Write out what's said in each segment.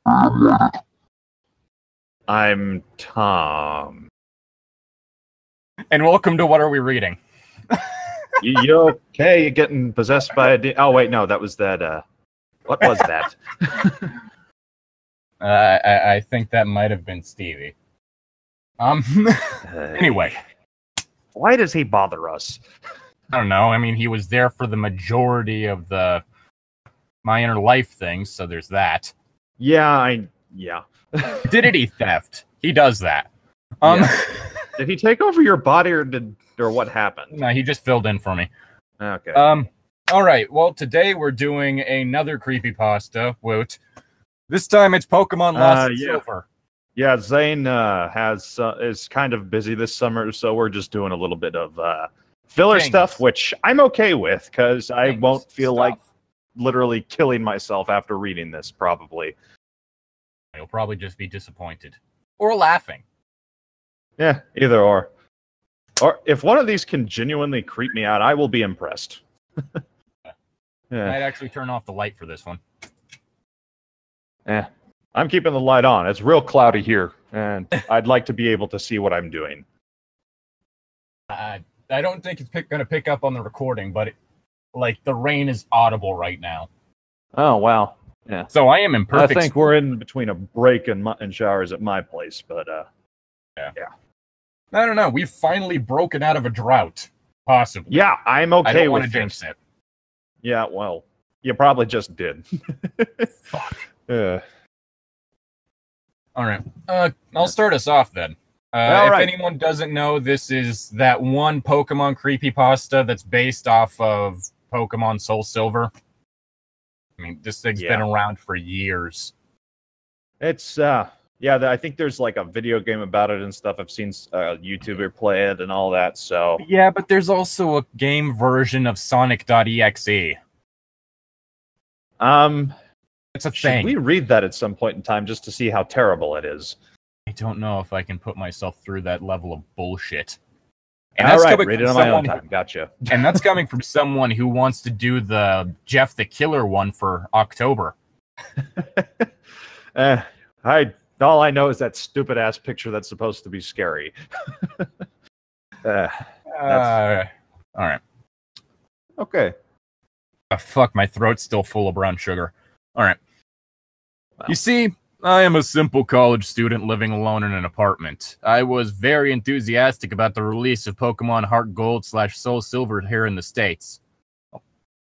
I'm Tom. And welcome to What Are We Reading? You okay? You getting possessed by a oh, wait, no, that was that, what was that? I think that might have been Stevie. Anyway. Why does he bother us? I don't know. I mean, he was there for the majority of the My Inner Life things, so there's that. Yeah. Identity theft. He does that. Yeah. Did he take over your body, or what happened? No, he just filled in for me. Okay. All right. Well, today we're doing another creepypasta. Woot. This time it's Pokemon Lost Silver. Yeah, Zane is kind of busy this summer, so we're just doing a little bit of filler stuff, which I'm okay with, because I won't feel like literally killing myself after reading this, probably. You'll probably just be disappointed. Or laughing. Yeah, either or. Or if one of these can genuinely creep me out, I will be impressed. Yeah. I'd actually turn off the light for this one. I'm keeping the light on. It's real cloudy here, and I'd like to be able to see what I'm doing. I don't think it's going to pick up on the recording, but the rain is audible right now. Oh, wow. Yeah. So I am in perfect... I think we're in between a break and showers at my place, but yeah. I don't know. We've finally broken out of a drought, possibly. Yeah, I'm okay with it. I don't want to jinx it. Yeah, well, you probably just did. Fuck. All right. I'll start us off then. If anyone doesn't know, this is that one Pokemon creepypasta that's based off of Pokemon Soul Silver. I mean, this thing's been around for years. It's, I think there's like a video game about it and stuff. I've seen a YouTuber play it and all that, so... Yeah, but there's also a game version of Sonic.exe. It's a thing. Should we read that at some point in time just to see how terrible it is? I don't know if I can put myself through that level of bullshit. And all right, read it on my own time. Gotcha. And that's coming from someone who wants to do the Jeff the Killer one for October. All I know is that stupid ass picture that's supposed to be scary. All right. Okay. Fuck, my throat's still full of brown sugar. All right. Wow. You see, I am a simple college student living alone in an apartment. I was very enthusiastic about the release of Pokemon Heart Gold / Soul Silver here in the States.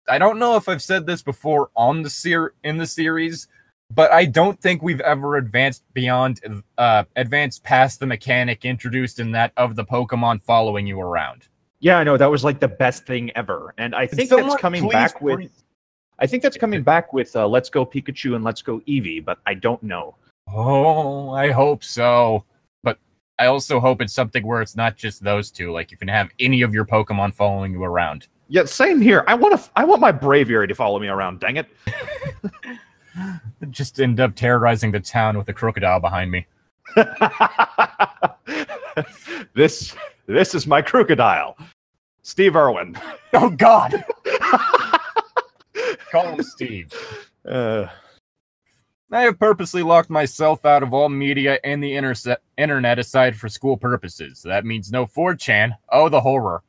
I don't know if I've said this before in the series, but I don't think we've ever advanced past the mechanic introduced in that of the Pokemon following you around. Yeah, I know, that was like the best thing ever. And I think that's coming back with... I think that's coming back with Let's Go Pikachu and Let's Go Eevee, but I don't know. Oh, I hope so. But I also hope it's something where it's not just those two. Like, you can have any of your Pokemon following you around. Yeah, same here. I want my Braviary to follow me around, dang it. Just end up terrorizing the town with a crocodile behind me. This is my crocodile. Steve Irwin. Oh, God. Call him Steve. I have purposely locked myself out of all media and the internet aside for school purposes. That means no 4chan. Oh, the horror.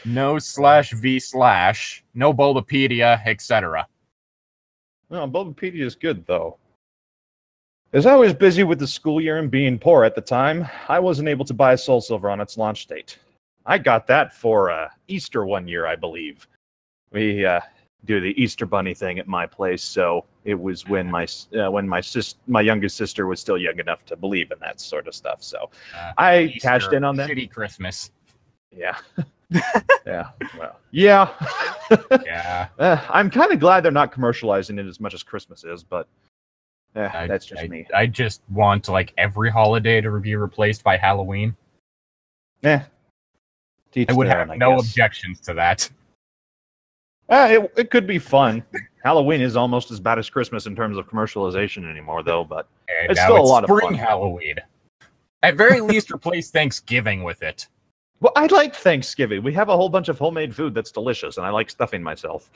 No /v/, no Bulbapedia, etc. No, Bulbapedia is good, though. As I was busy with the school year and being poor at the time, I wasn't able to buy Soul Silver on its launch date. I got that for Easter one year, I believe. We do the Easter Bunny thing at my place, so it was when my youngest sister was still young enough to believe in that sort of stuff. So I Easter, cashed in on that. Shitty Christmas. Yeah. Yeah. Well. Yeah. Yeah. I'm kind of glad they're not commercializing it as much as Christmas is, but that's just me. I just want every holiday to be replaced by Halloween. Yeah. I would have no objections to that. It could be fun. Halloween is almost as bad as Christmas in terms of commercialization anymore, though, but it's still a lot of fun. Spring Halloween. At very least, replace Thanksgiving with it. Well, I like Thanksgiving. We have a whole bunch of homemade food that's delicious, and I like stuffing myself.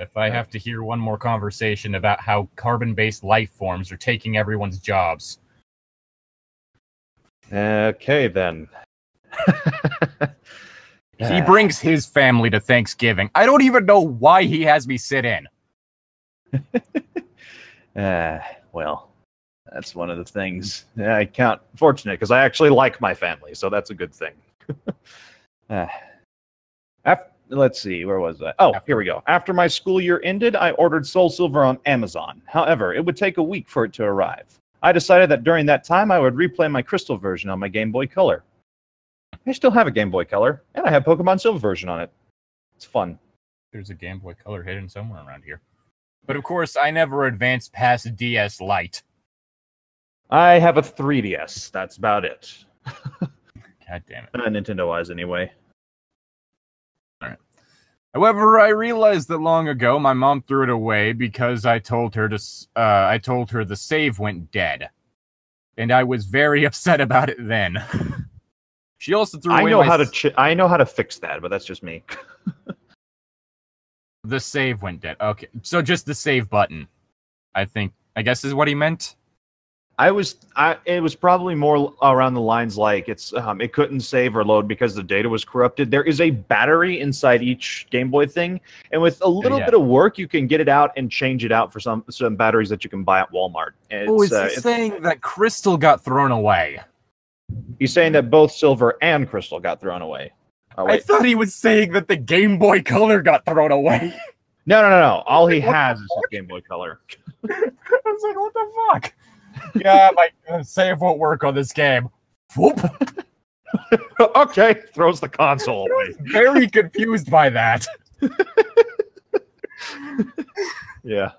if I have to hear one more conversation about how carbon-based life forms are taking everyone's jobs. Okay, then. He brings his family to Thanksgiving. I don't even know why he has me sit in. Well, that's one of the things I count fortunate, because I actually like my family, so that's a good thing. Let's see, where was I? Oh, here we go. After my school year ended, I ordered Soul Silver on Amazon. However, it would take a week for it to arrive. I decided that during that time, I would replay my Crystal version on my Game Boy Color. I still have a Game Boy Color, and I have Pokemon Silver version on it. It's fun. There's a Game Boy Color hidden somewhere around here. But of course, I never advanced past DS Lite. I have a 3DS. That's about it. God damn it. Nintendo-wise, anyway. Alright. However, I realized that long ago my mom threw it away because I told her the save went dead. And I was very upset about it then. She also threw away I know how to fix that, but that's just me. The save went dead. Okay, so just the save button, I guess is what he meant. It was probably more around the lines like it couldn't save or load because the data was corrupted. There is a battery inside each Game Boy thing, and with a little bit of work, you can get it out and change it out for some batteries that you can buy at Walmart. It's saying that Crystal got thrown away. He's saying that both Silver and Crystal got thrown away. Oh, I thought he was saying that the Game Boy Color got thrown away. No. All he has is his Game Boy Color. I was like, what the fuck? Yeah, my save won't work on this game. Whoop. Okay, throws the console away. Very confused by that. Yeah.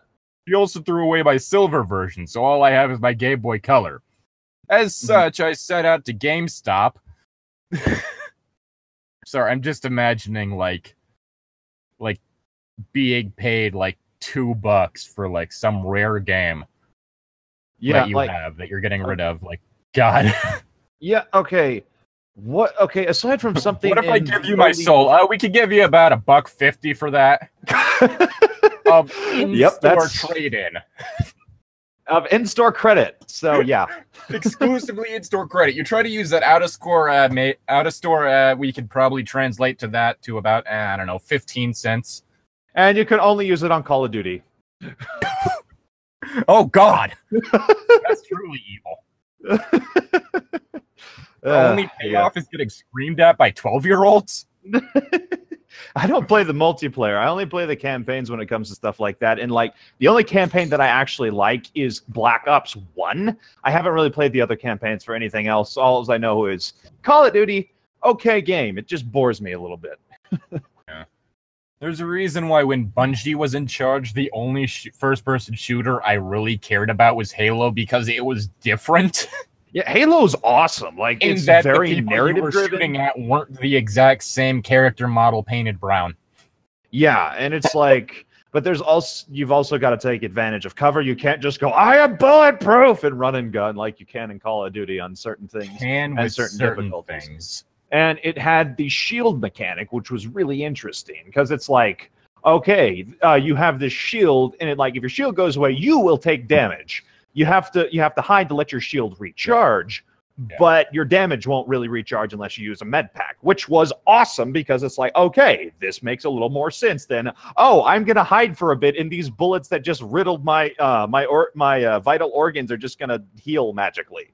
He also threw away my Silver version, so all I have is my Game Boy Color. As such, I set out to GameStop. Sorry, I'm just imagining like being paid like $2 for like some rare game. Yeah, that you're getting rid of. Like, God. Yeah. Okay. What? Okay. Aside from something, what if I give you my soul? We could give you about $1.50 for that. Of in-store trade-in. Of in-store credit. So yeah, exclusively in-store credit. You try to use that out-of-store. We could probably translate to that to about 15 cents. And you can only use it on Call of Duty. Oh God, that's truly evil. The only payoff is getting screamed at by 12-year-olds. I don't play the multiplayer. I only play the campaigns when it comes to stuff like that. And like the only campaign that I actually like is Black Ops 1. I haven't really played the other campaigns for anything else. All I know is Call of Duty, okay game. It just bores me a little bit. Yeah. There's a reason why when Bungie was in charge, the only first-person shooter I really cared about was Halo, because it was different. Yeah, Halo's awesome. Like, it's very narrative-driven. Shooting at weren't the exact same character model painted brown. Yeah, and it's like, but you've also got to take advantage of cover. You can't just go, I am bulletproof, and run and gun like you can in Call of Duty on certain things and certain difficulties. Things. And it had the shield mechanic, which was really interesting, because it's like, okay, you have this shield, and if your shield goes away, you will take damage. You have to hide to let your shield recharge, but your damage won't really recharge unless you use a med pack, which was awesome, because it's like, okay, this makes a little more sense than, I'm gonna hide for a bit, and these bullets that just riddled my vital organs are just gonna heal magically.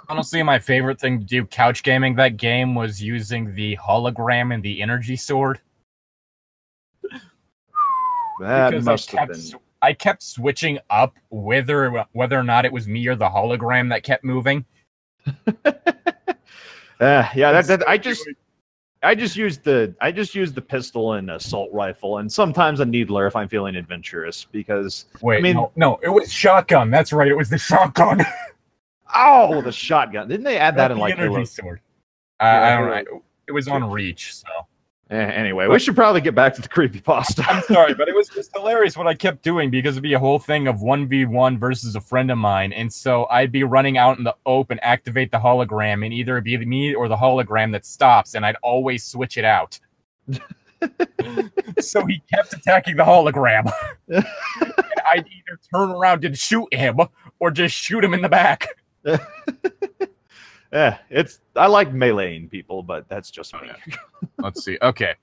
Honestly, my favorite thing to do couch gaming that game was using the hologram and the energy sword. That must have been. I kept switching up whether or not it was me or the hologram that kept moving. I just used the pistol and assault rifle, and sometimes a needler if I'm feeling adventurous. Because no, it was shotgun. That's right, it was the shotgun. Oh, the shotgun! Didn't they add that in like energy sword? I don't know. It was on Reach, so. Anyway, we should probably get back to the creepypasta. I'm sorry, but it was just hilarious what I kept doing, because it'd be a whole thing of 1v1 versus a friend of mine, and so I'd be running out in the open, activate the hologram, and either it'd be me or the hologram that stops, and I'd always switch it out. So he kept attacking the hologram. And I'd either turn around and shoot him or just shoot him in the back. Yeah, I like meleeing people, but that's just me. Yeah. Let's see. Okay.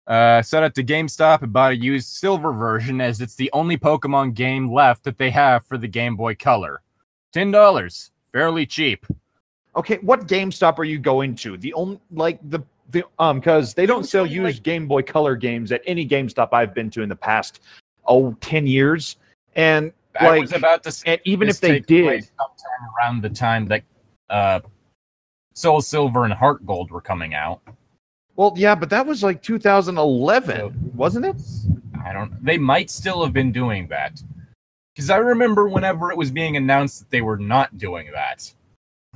Set it to GameStop and bought a used silver version, as it's the only Pokemon game left that they have for the Game Boy Color. $10, fairly cheap. Okay, what GameStop are you going to? The only because they don't sell used Game Boy Color games at any GameStop I've been to in the past 10 years. And I was about to say, and even if they did, sometime around the time that Soul Silver and Heart Gold were coming out. Well, yeah, but that was like 2011, wasn't it? They might still have been doing that. Because I remember whenever it was being announced that they were not doing that.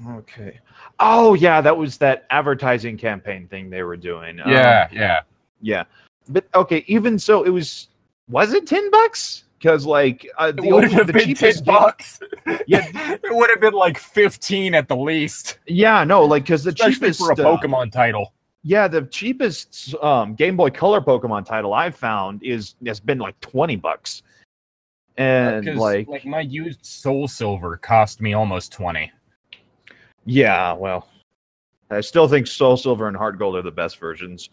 Okay. Oh, yeah, that was that advertising campaign thing they were doing. Yeah. But, okay, even so, was it $10? Because, like, it would have been $10. Yeah. It would have been like 15 at the least. Yeah, no, like, because the cheapest for a Pokemon title. Yeah, the cheapest Game Boy Color Pokemon title I've found has been like $20, and like my used Soul Silver cost me almost 20. Yeah, well, I still think Soul Silver and Heart Gold are the best versions,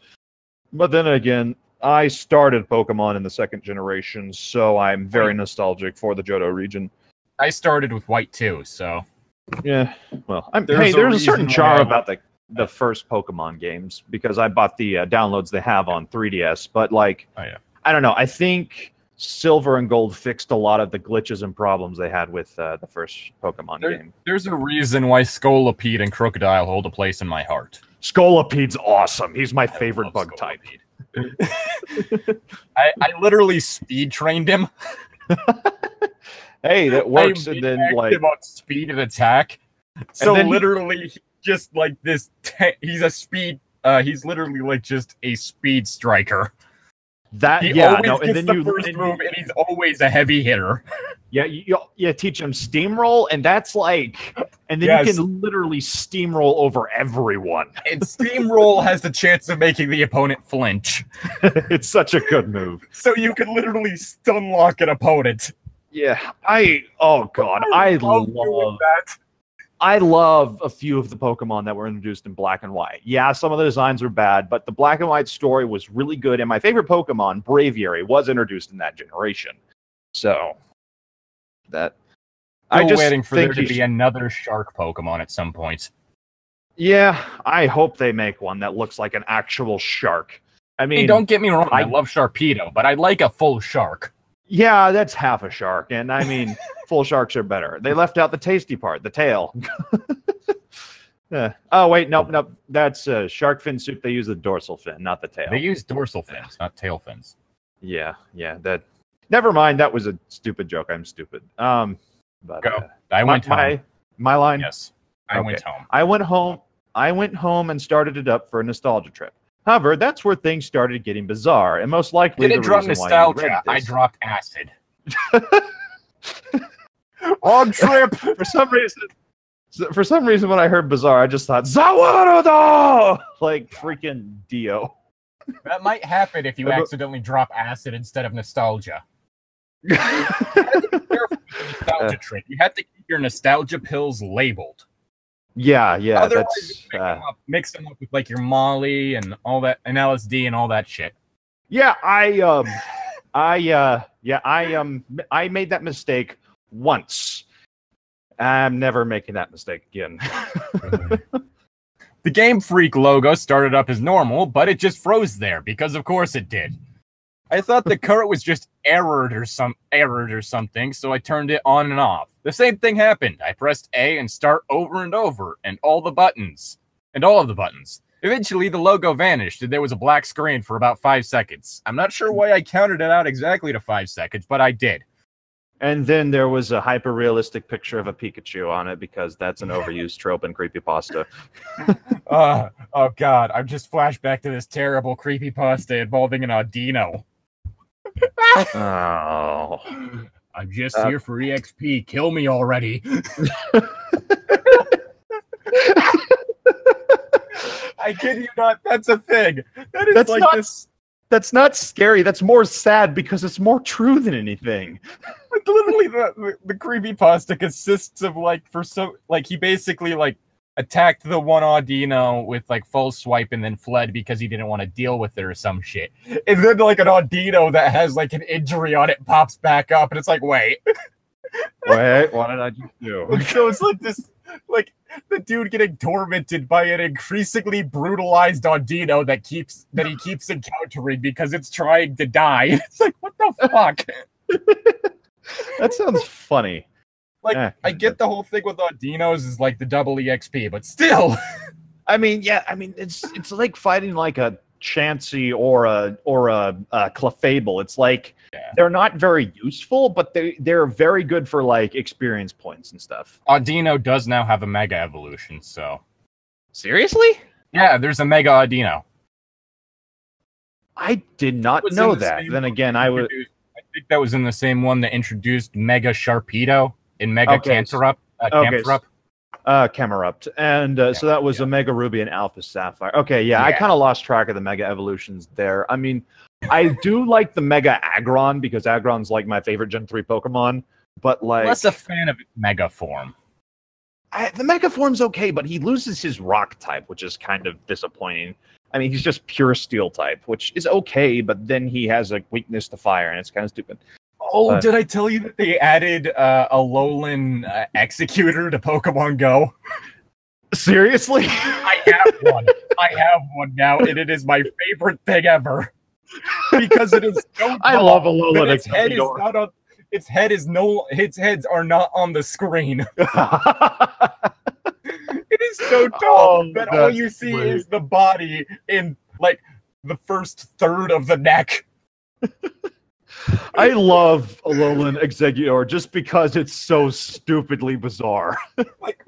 but then again, I started Pokemon in the second generation, so I'm very nostalgic for the Johto region. I started with White too, so yeah. Well, there's a certain charm about the first Pokemon games, because I bought the downloads they have on 3DS, but like, I don't know, I think Silver and Gold fixed a lot of the glitches and problems they had with the first Pokemon game. There's a reason why Scolipede and Crocodile hold a place in my heart. Scolipede's awesome. He's my favorite bug type. I literally speed trained him. Hey, that works. And then like about speed and attack. So literally just like this, he's a speed. He's literally like just a speed striker. And then the first move, and he's always a heavy hitter. Yeah, you teach him steamroll, and that's like, and then you can literally steamroll over everyone. And steamroll has the chance of making the opponent flinch. It's such a good move. So you can literally stun lock an opponent. Yeah, I love that. I love a few of the Pokemon that were introduced in Black and White. Yeah, some of the designs were bad, but the Black and White story was really good, and my favorite Pokemon, Braviary, was introduced in that generation. So, I'm waiting for there to be another shark Pokemon at some point. Yeah, I hope they make one that looks like an actual shark. I mean, hey, don't get me wrong, I love Sharpedo, but I'd like a full shark. Yeah, that's half a shark, and I mean, full sharks are better. They left out the tasty part, the tail. Oh, wait, nope. That's shark fin soup. They use the dorsal fin, not the tail. They use dorsal fins, not tail fins. Yeah, that... Never mind, that was a stupid joke. I'm stupid. But go. I went home. My line? Yes, I went home. I went home and started it up for a nostalgia trip. However, that's where things started getting bizarre, and most likely didn't drop nostalgia. I dropped acid. On trip. For some reason, when I heard bizarre, I just thought Zawarudo, like freaking Dio. That might happen if you accidentally drop acid instead of nostalgia. You have to be careful with the nostalgia trip. You have to keep your nostalgia pills labeled. Yeah. Otherwise, mix them up with like your Molly and all that, and LSD and all that shit. Yeah, I made that mistake once. I'm never making that mistake again. The Game Freak logo started up as normal, but it just froze there because, of course, it did. I thought the current was just errored or something, so I turned it on and off. The same thing happened. I pressed A and start over and over, and all of the buttons. Eventually, the logo vanished, and there was a black screen for about 5 seconds. I'm not sure why I counted it out exactly to 5 seconds, but I did. And then there was a hyper-realistic picture of a Pikachu on it, because that's an overused trope in Creepypasta. Oh god, I'm just flashback to this terrible Creepypasta involving an Audino. Oh. I'm just here for EXP. Kill me already. I I kid you not. That's a thing. That is this. That's not scary. That's more sad because it's more true than anything. Like, literally, the creepypasta consists of he basically attacked the one Audino with false swipe and then fled because he didn't want to deal with it or some shit. And then an Audino that has an injury on it pops back up and it's wait. Wait, what did I just do? And so it's this the dude getting tormented by an increasingly brutalized Audino that he keeps encountering because it's trying to die. It's what the fuck? That sounds funny. I get the whole thing with Audinos is the double EXP, but still. It's like fighting a Chansey or a Clefable. It's they're not very useful, but they're very good for experience points and stuff. Audino does now have a Mega Evolution, so. Seriously? Yeah, there's a Mega Audino. I did not know that. Then again, I think that was in the same one that introduced Mega Sharpedo in Mega Camerupt. Camerupt. And so that was a Mega Ruby and Alpha Sapphire. Okay, yeah, I kind of lost track of the Mega Evolutions there. I mean, I do like the Mega Aggron because Aggron's my favorite Gen 3 Pokemon, but less a fan of its Mega form. The Mega form's okay, but he loses his Rock type, which is kind of disappointing. I mean, he's just pure Steel type, which is okay, but then he has a weakness to Fire, and it's kind of stupid. Oh, did I tell you that they added a Alolan Executor to Pokemon Go? Seriously? I have one now, and it is my favorite thing ever. Because it is so I love Alolan Executor. Its heads are not on the screen. It is so tall that all you see is the body in the first third of the neck. I love Alolan Executor just because it's so stupidly bizarre.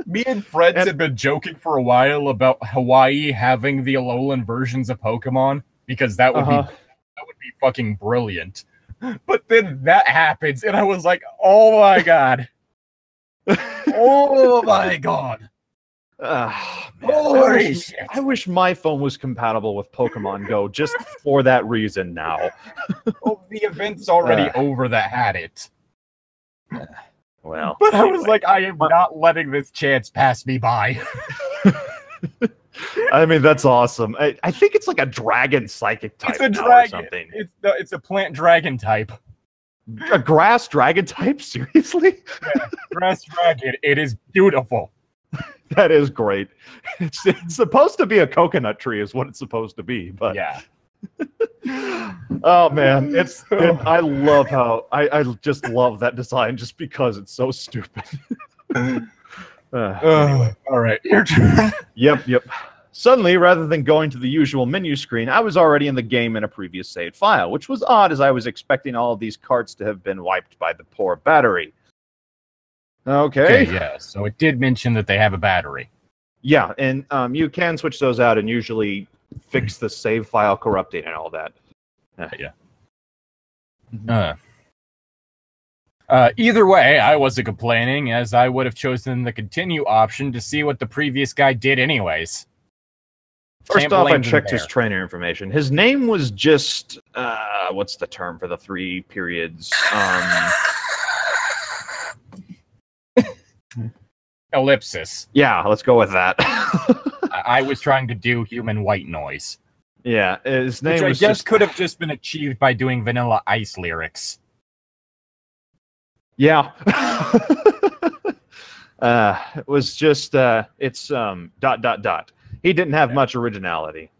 Me and friends had been joking for a while about Hawaii having the Alolan versions of Pokemon because that would be fucking brilliant. But then that happens, and I was like, "Oh my god! Oh my god!" Holy shit! I wish my phone was compatible with Pokemon Go just for that reason. Now, the event's already over that had it. Well, but I was I am not letting this chance pass me by. I mean, that's awesome. I think it's a dragon psychic type. It's a dragon. Or something. It's a plant dragon type. A grass dragon type? Seriously? Yeah, grass dragon. It is beautiful. That is great. It's supposed to be a coconut tree, is what it's supposed to be. But yeah. Oh man, I love how I just love that design just because it's so stupid. Anyway. All right, your turn. Yep. Suddenly, rather than going to the usual menu screen, I was already in the game in a previous saved file, which was odd as I was expecting all of these carts to have been wiped by the poor battery. Okay, yeah, so it did mention that they have a battery. Yeah, and you can switch those out and usually fix the save file corrupting and all that. Yeah. Either way, I wasn't complaining, as I would have chosen the continue option to see what the previous guy did anyways. First off, I checked his trainer information. His name was just, what's the term for the 3 periods? Ellipsis. Yeah, let's go with that. I was trying to do human white noise. Yeah, his name which I guess could have just been achieved by doing Vanilla Ice lyrics. Yeah. It was just, it's, ... He didn't have much originality.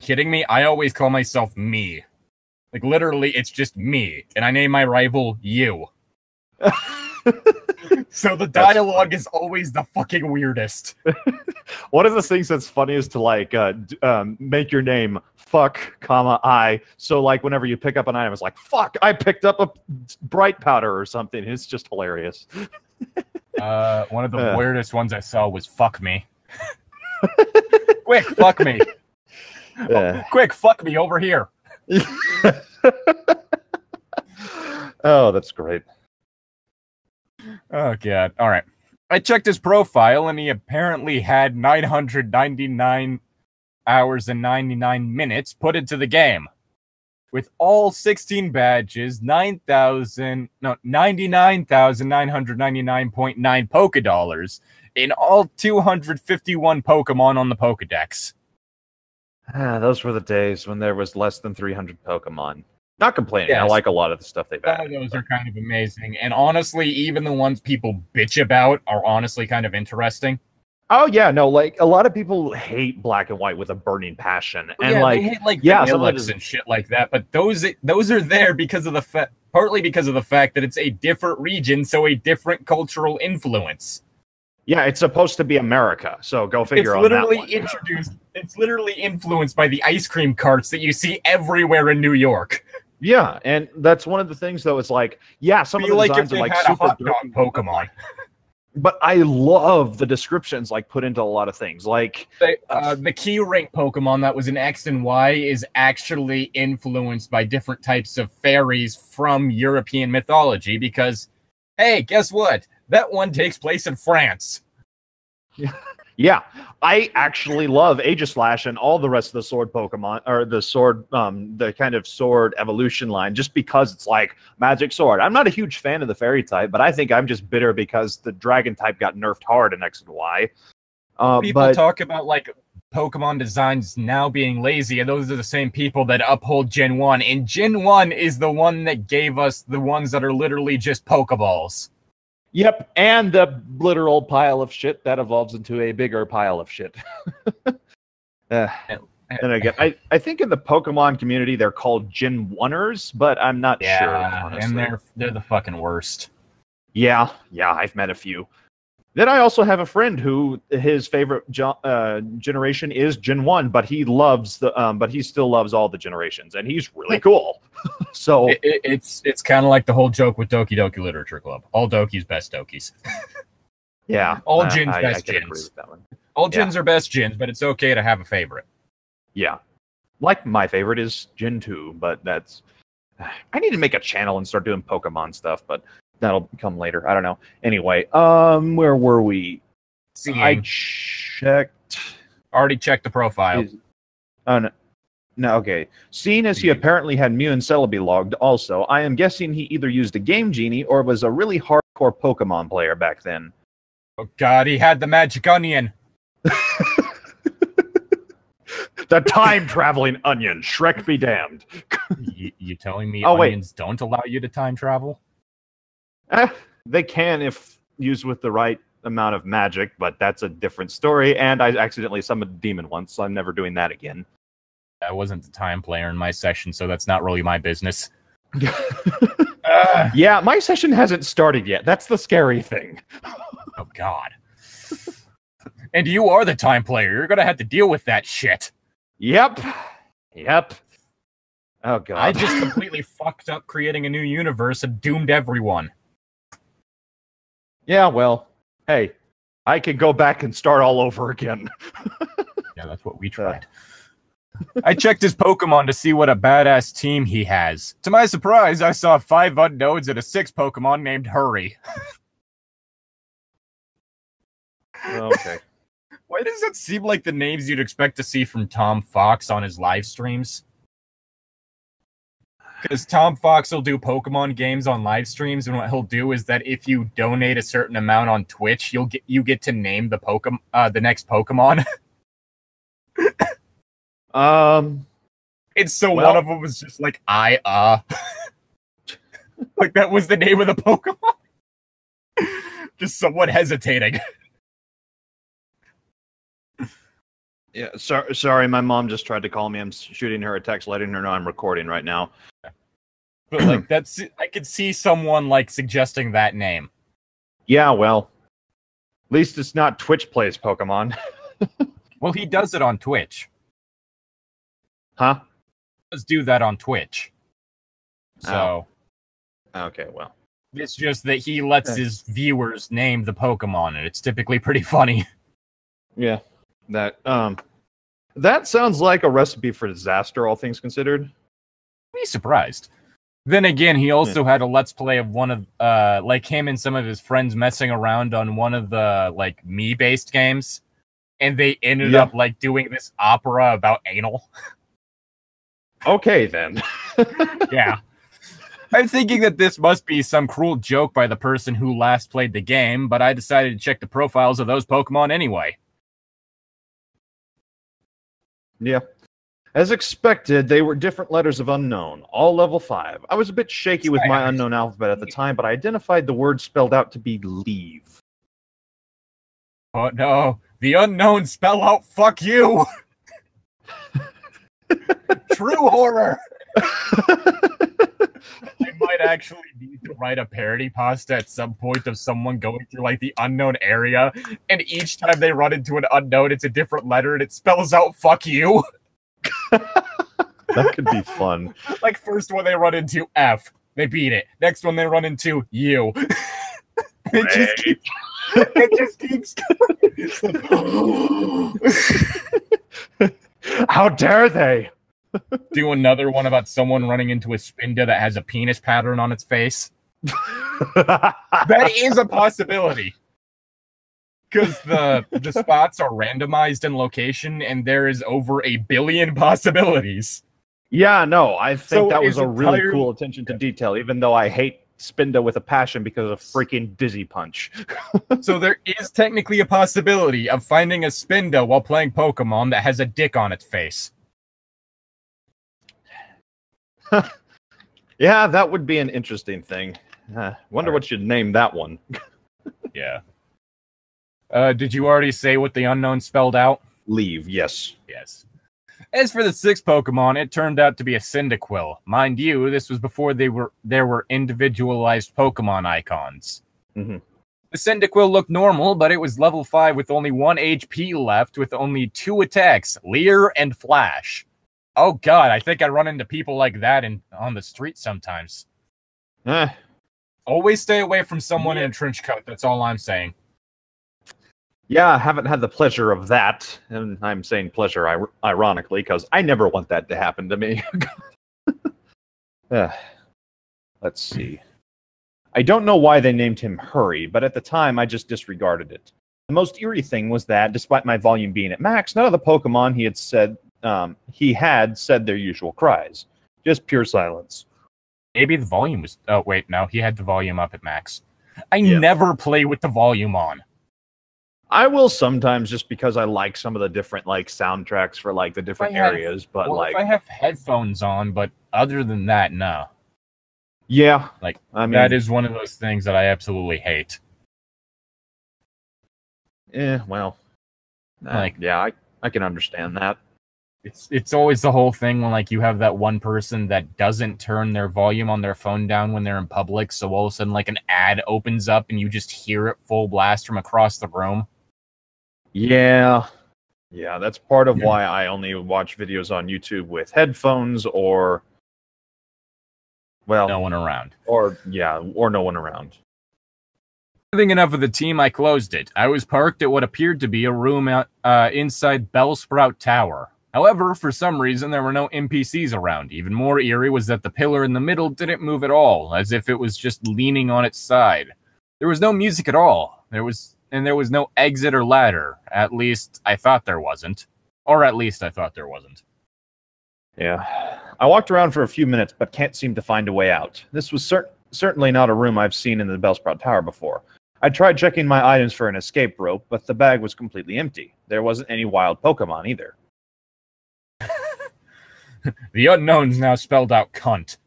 Kidding me? I always call myself me. Literally, it's just me. And I name my rival you. So the dialogue is always the fucking weirdest. One of the things that's funny is to make your name fuck, I. So whenever you pick up an item, it's fuck, I picked up a bright powder or something. It's just hilarious. One of the weirdest ones I saw was fuck me. Quick, fuck me. Quick, fuck me over here. Oh, that's great. Oh, God. All right. I checked his profile, and he apparently had 999 hours and 99 minutes put into the game. With all 16 badges, 99,999.9 Pokédollars in all 251 Pokemon on the Pokedex. Those were the days when there was less than 300 Pokemon. Not complaining. Yes. I like a lot of the stuff they've Some added. of those are kind of amazing. And honestly, even the ones people bitch about are honestly kind of interesting. Oh, yeah. No, like, a lot of people hate Black and White with a burning passion. And, yeah, like, they hate, like, yeah, Vanillix and shit like that. But those are there because of the partly because of the fact that it's a different region, so a different cultural influence. Yeah, it's supposed to be America, so go figure on that one. It's literally influenced by the ice cream carts that you see everywhere in New York. Yeah, and that's one of the things, though. It's like, yeah, some of the designs are like super hot dog Pokemon. But I love the descriptions like put into a lot of things. Like the key rank Pokemon that was in X and Y is actually influenced by different types of fairies from European mythology. Because, hey, guess what? That one takes place in France. Yeah, I actually love Aegislash and all the rest of the sword Pokemon, or the sword, the kind of sword evolution line, just because it's like magic sword. I'm not a huge fan of the fairy type, but I think I'm just bitter because the dragon type got nerfed hard in X and Y. People talk about like Pokemon designs now being lazy, and those are the same people that uphold Gen 1. And Gen 1 is the one that gave us the ones that are literally just Pokeballs. Yep, and the literal pile of shit that evolves into a bigger pile of shit. And again, I think in the Pokemon community they're called Gen 1ers, but I'm not sure, honestly. And they're the fucking worst. Yeah, I've met a few. Then I also have a friend who his favorite generation is Gen 1, but he loves but he still loves all the generations, and he's really cool. So it's kind of like the whole joke with Doki Doki Literature Club. All Dokis best Dokis. Yeah, all Jins I best can agree Jins. with that one. All Jins are best Jins, but it's okay to have a favorite. Yeah, like my favorite is Gen 2, but that's I need to make a channel and start doing Pokemon stuff, but that'll come later. I don't know. Anyway, where were we? I checked. Already checked the profile. No, okay. Seeing as he apparently had Mew and Celebi logged also, I am guessing he either used a Game Genie or was a really hardcore Pokemon player back then. Oh god, he had the magic onion. The time-traveling onion. Shrek be damned. You telling me onions don't allow you to time travel? They can if used with the right amount of magic, but that's a different story, and I accidentally summoned a demon once, so I'm never doing that again. I wasn't the time player in my session, so that's not really my business. Yeah, my session hasn't started yet. That's the scary thing. Oh, God. And you are the time player. You're going to have to deal with that shit. Yep. Oh, God. I just completely fucked up creating a new universe and doomed everyone. Yeah, well, hey, I can go back and start all over again. Yeah, that's what we tried. I checked his Pokemon to see what a badass team he has. To my surprise, I saw 5 Unknowns and a 6 Pokemon named Hurry. Okay. Why does that seem like the names you'd expect to see from Tom Fox on his live streams? Because Tom Fox will do Pokemon games on live streams, and what he'll do is that if you donate a certain amount on Twitch, you get to name the next Pokemon. And so one of them was just like, like that was the name of the Pokemon. Just somewhat hesitating. Yeah, sorry, my mom just tried to call me. I'm shooting her a text letting her know I'm recording right now. But like I could see someone like suggesting that name. Yeah, well, at least it's not Twitch plays Pokemon. Well, he does it on Twitch. Huh? Let's do that on Twitch. So. Okay, well. It's just that he lets his viewers name the Pokemon, and it's typically pretty funny. Yeah. That sounds like a recipe for disaster, all things considered. Be surprised. Then again, he also had a let's play of one of like him and some of his friends messing around on one of the like me-based games, and they ended up like doing this opera about anal. Okay, then. Yeah. I'm thinking that this must be some cruel joke by the person who last played the game, but I decided to check the profiles of those Pokemon anyway. Yeah. As expected, they were different letters of unknown, all level 5. I was a bit shaky with my unknown alphabet at the time, but I identified the word spelled out to be leave. Oh no, the unknown spell out fuck you! True horror! I might actually need to write a parody pasta at some point of someone going through like the unknown area, and each time they run into an unknown, it's a different letter and it spells out fuck you. That could be fun. Like first one they run into F, they beat it. Next one they run into U. It just keeps going. How dare they? Do another one about someone running into a Spinda that has a penis pattern on its face. That is a possibility. Because the spots are randomized in location, and there is over 1 billion possibilities. Yeah, no, I think that was a really entirely cool attention to detail, even though I hate Spinda with a passion because of freaking Dizzy Punch. So there is technically a possibility of finding a Spinda while playing Pokemon that has a dick on its face. Yeah, that would be an interesting thing. Wonder what you'd name that one. Yeah. Did you already say what the unknown spelled out? Leave, yes. Yes. As for the 6th Pokemon, it turned out to be a Cyndaquil. Mind you, this was before there were individualized Pokemon icons. Mm-hmm. The Cyndaquil looked normal, but it was level 5 with only 1 HP left, with only 2 attacks, Leer and Flash. Oh god, I think I run into people like that on the street sometimes. Always stay away from someone in a trench coat, that's all I'm saying. Yeah, I haven't had the pleasure of that, and I'm saying pleasure ironically, because I never want that to happen to me. Let's see. I don't know why they named him Hurry, but at the time I just disregarded it. The most eerie thing was that, despite my volume being at max, none of the Pokemon he had said their usual cries. Just pure silence. Maybe the volume was... Oh, wait, no, he had the volume up at max. I never play with the volume on. I will sometimes just because I like some of the different like soundtracks for like the different areas, but well, like if I have headphones on, but other than that, no. Yeah. Like I mean, that is one of those things that I absolutely hate. Well. Like yeah, I can understand that. It's always the whole thing when like you have that one person that doesn't turn their volume on their phone down when they're in public, so all of a sudden like an ad opens up and you just hear it full blast from across the room. Yeah, that's part of why I only watch videos on YouTube with headphones or, well, no one around. Or no one around. Having enough of the team, I closed it. I was parked at what appeared to be a room inside Bellsprout Tower. However, for some reason, there were no NPCs around. Even more eerie was that the pillar in the middle didn't move at all, as if it was just leaning on its side. There was no music at all. There was no exit or ladder. At least, I thought there wasn't. Or at least I thought there wasn't. Yeah. I walked around for a few minutes, but can't seem to find a way out. This was certainly not a room I've seen in the Bellsprout Tower before. I tried checking my items for an escape rope, but the bag was completely empty. There wasn't any wild Pokemon either. The unknown's now spelled out cunt.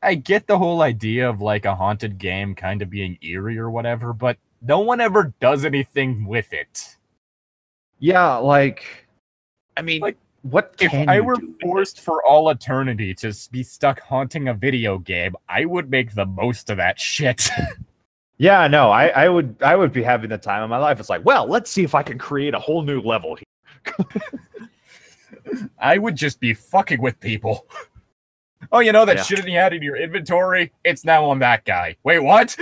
I get the whole idea of like a haunted game kind of being eerie or whatever, but no one ever does anything with it. Yeah, like, I mean, like, what if I were forced for all eternity to be stuck haunting a video game, I would make the most of that shit. Yeah, no, I would be having the time of my life. It's like, well, let's see if I can create a whole new level here. I would just be fucking with people. Oh, you know that shit you had in your inventory? It's now on that guy. Wait, what?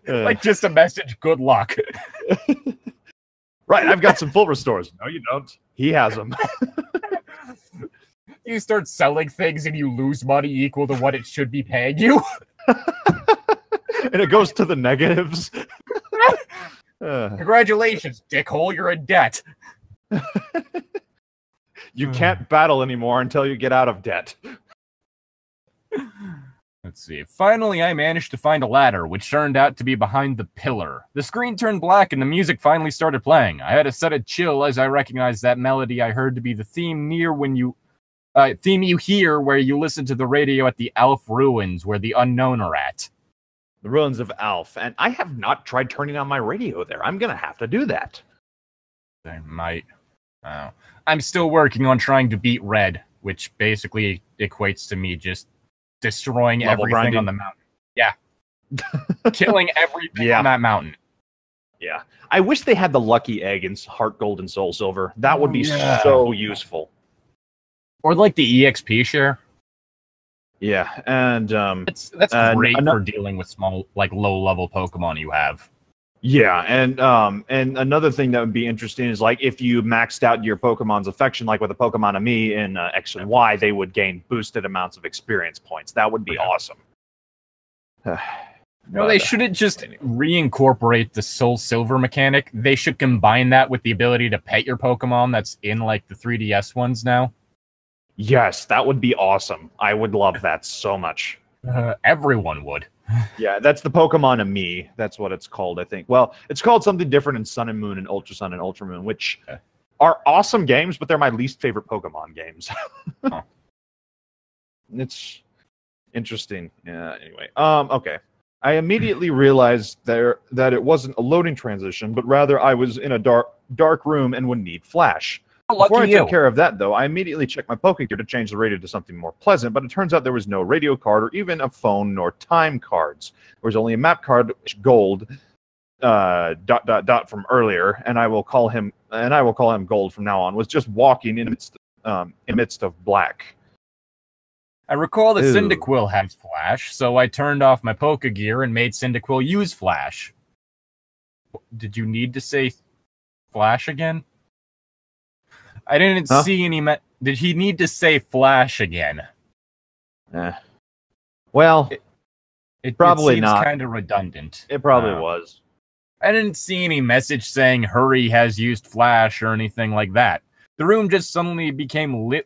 Like just a message, good luck. Right, I've got some full restores. No, you don't. He has them. You start selling things and you lose money equal to what it should be paying you. And it goes to the negatives. Congratulations, dickhole, you're in debt. You can't battle anymore until you get out of debt. Let's see. Finally, I managed to find a ladder, which turned out to be behind the pillar. The screen turned black and the music finally started playing. I had a sudden chill as I recognized that melody I heard to be the theme you hear where you listen to the radio at the Alf ruins where the unknown are at. The ruins of Alf. And I have not tried turning on my radio there. I'm going to have to do that. I might. I'm still working on trying to beat Red, which basically equates to me just destroying Level everything grinding. on the mountain. Yeah. Killing everything on that mountain. Yeah. I wish they had the lucky egg in Heart Gold and Soul Silver. That would be so useful. Or like the EXP share. Yeah, and that's great for dealing with small, like low-level Pokemon you have. Yeah, and another thing that would be interesting is like if you maxed out your Pokemon's affection, like with a Pokemon of me in X and Y, they would gain boosted amounts of experience points. That would be awesome. No, they shouldn't just reincorporate the Soul Silver mechanic. They should combine that with the ability to pet your Pokemon that's in like the 3DS ones now. Yes, that would be awesome. I would love that so much. Everyone would. Yeah, that's the Pokemon of me. That's what it's called, I think. Well, it's called something different in Sun and Moon and Ultra Sun and Ultra Moon, which are awesome games, but they're my least favorite Pokemon games. Huh. It's interesting. Yeah, anyway. Okay. I immediately realized that it wasn't a loading transition, but rather I was in a dark room and would need flash. Before I took care of that, though, I immediately checked my Pokegear to change the radio to something more pleasant, but it turns out there was no radio card or even a phone nor time cards. There was only a map card, Gold, ... from earlier, and I will call him Gold from now on, was just walking in the midst of black. I recall that Cyndaquil has flash, so I turned off my Pokegear and made Cyndaquil use flash. Did you need to say flash again? I didn't see any... Did he need to say flash again? Well, it probably seems not. Kind of redundant. It probably was. I didn't see any message saying hurry has used flash or anything like that. The room just suddenly became lit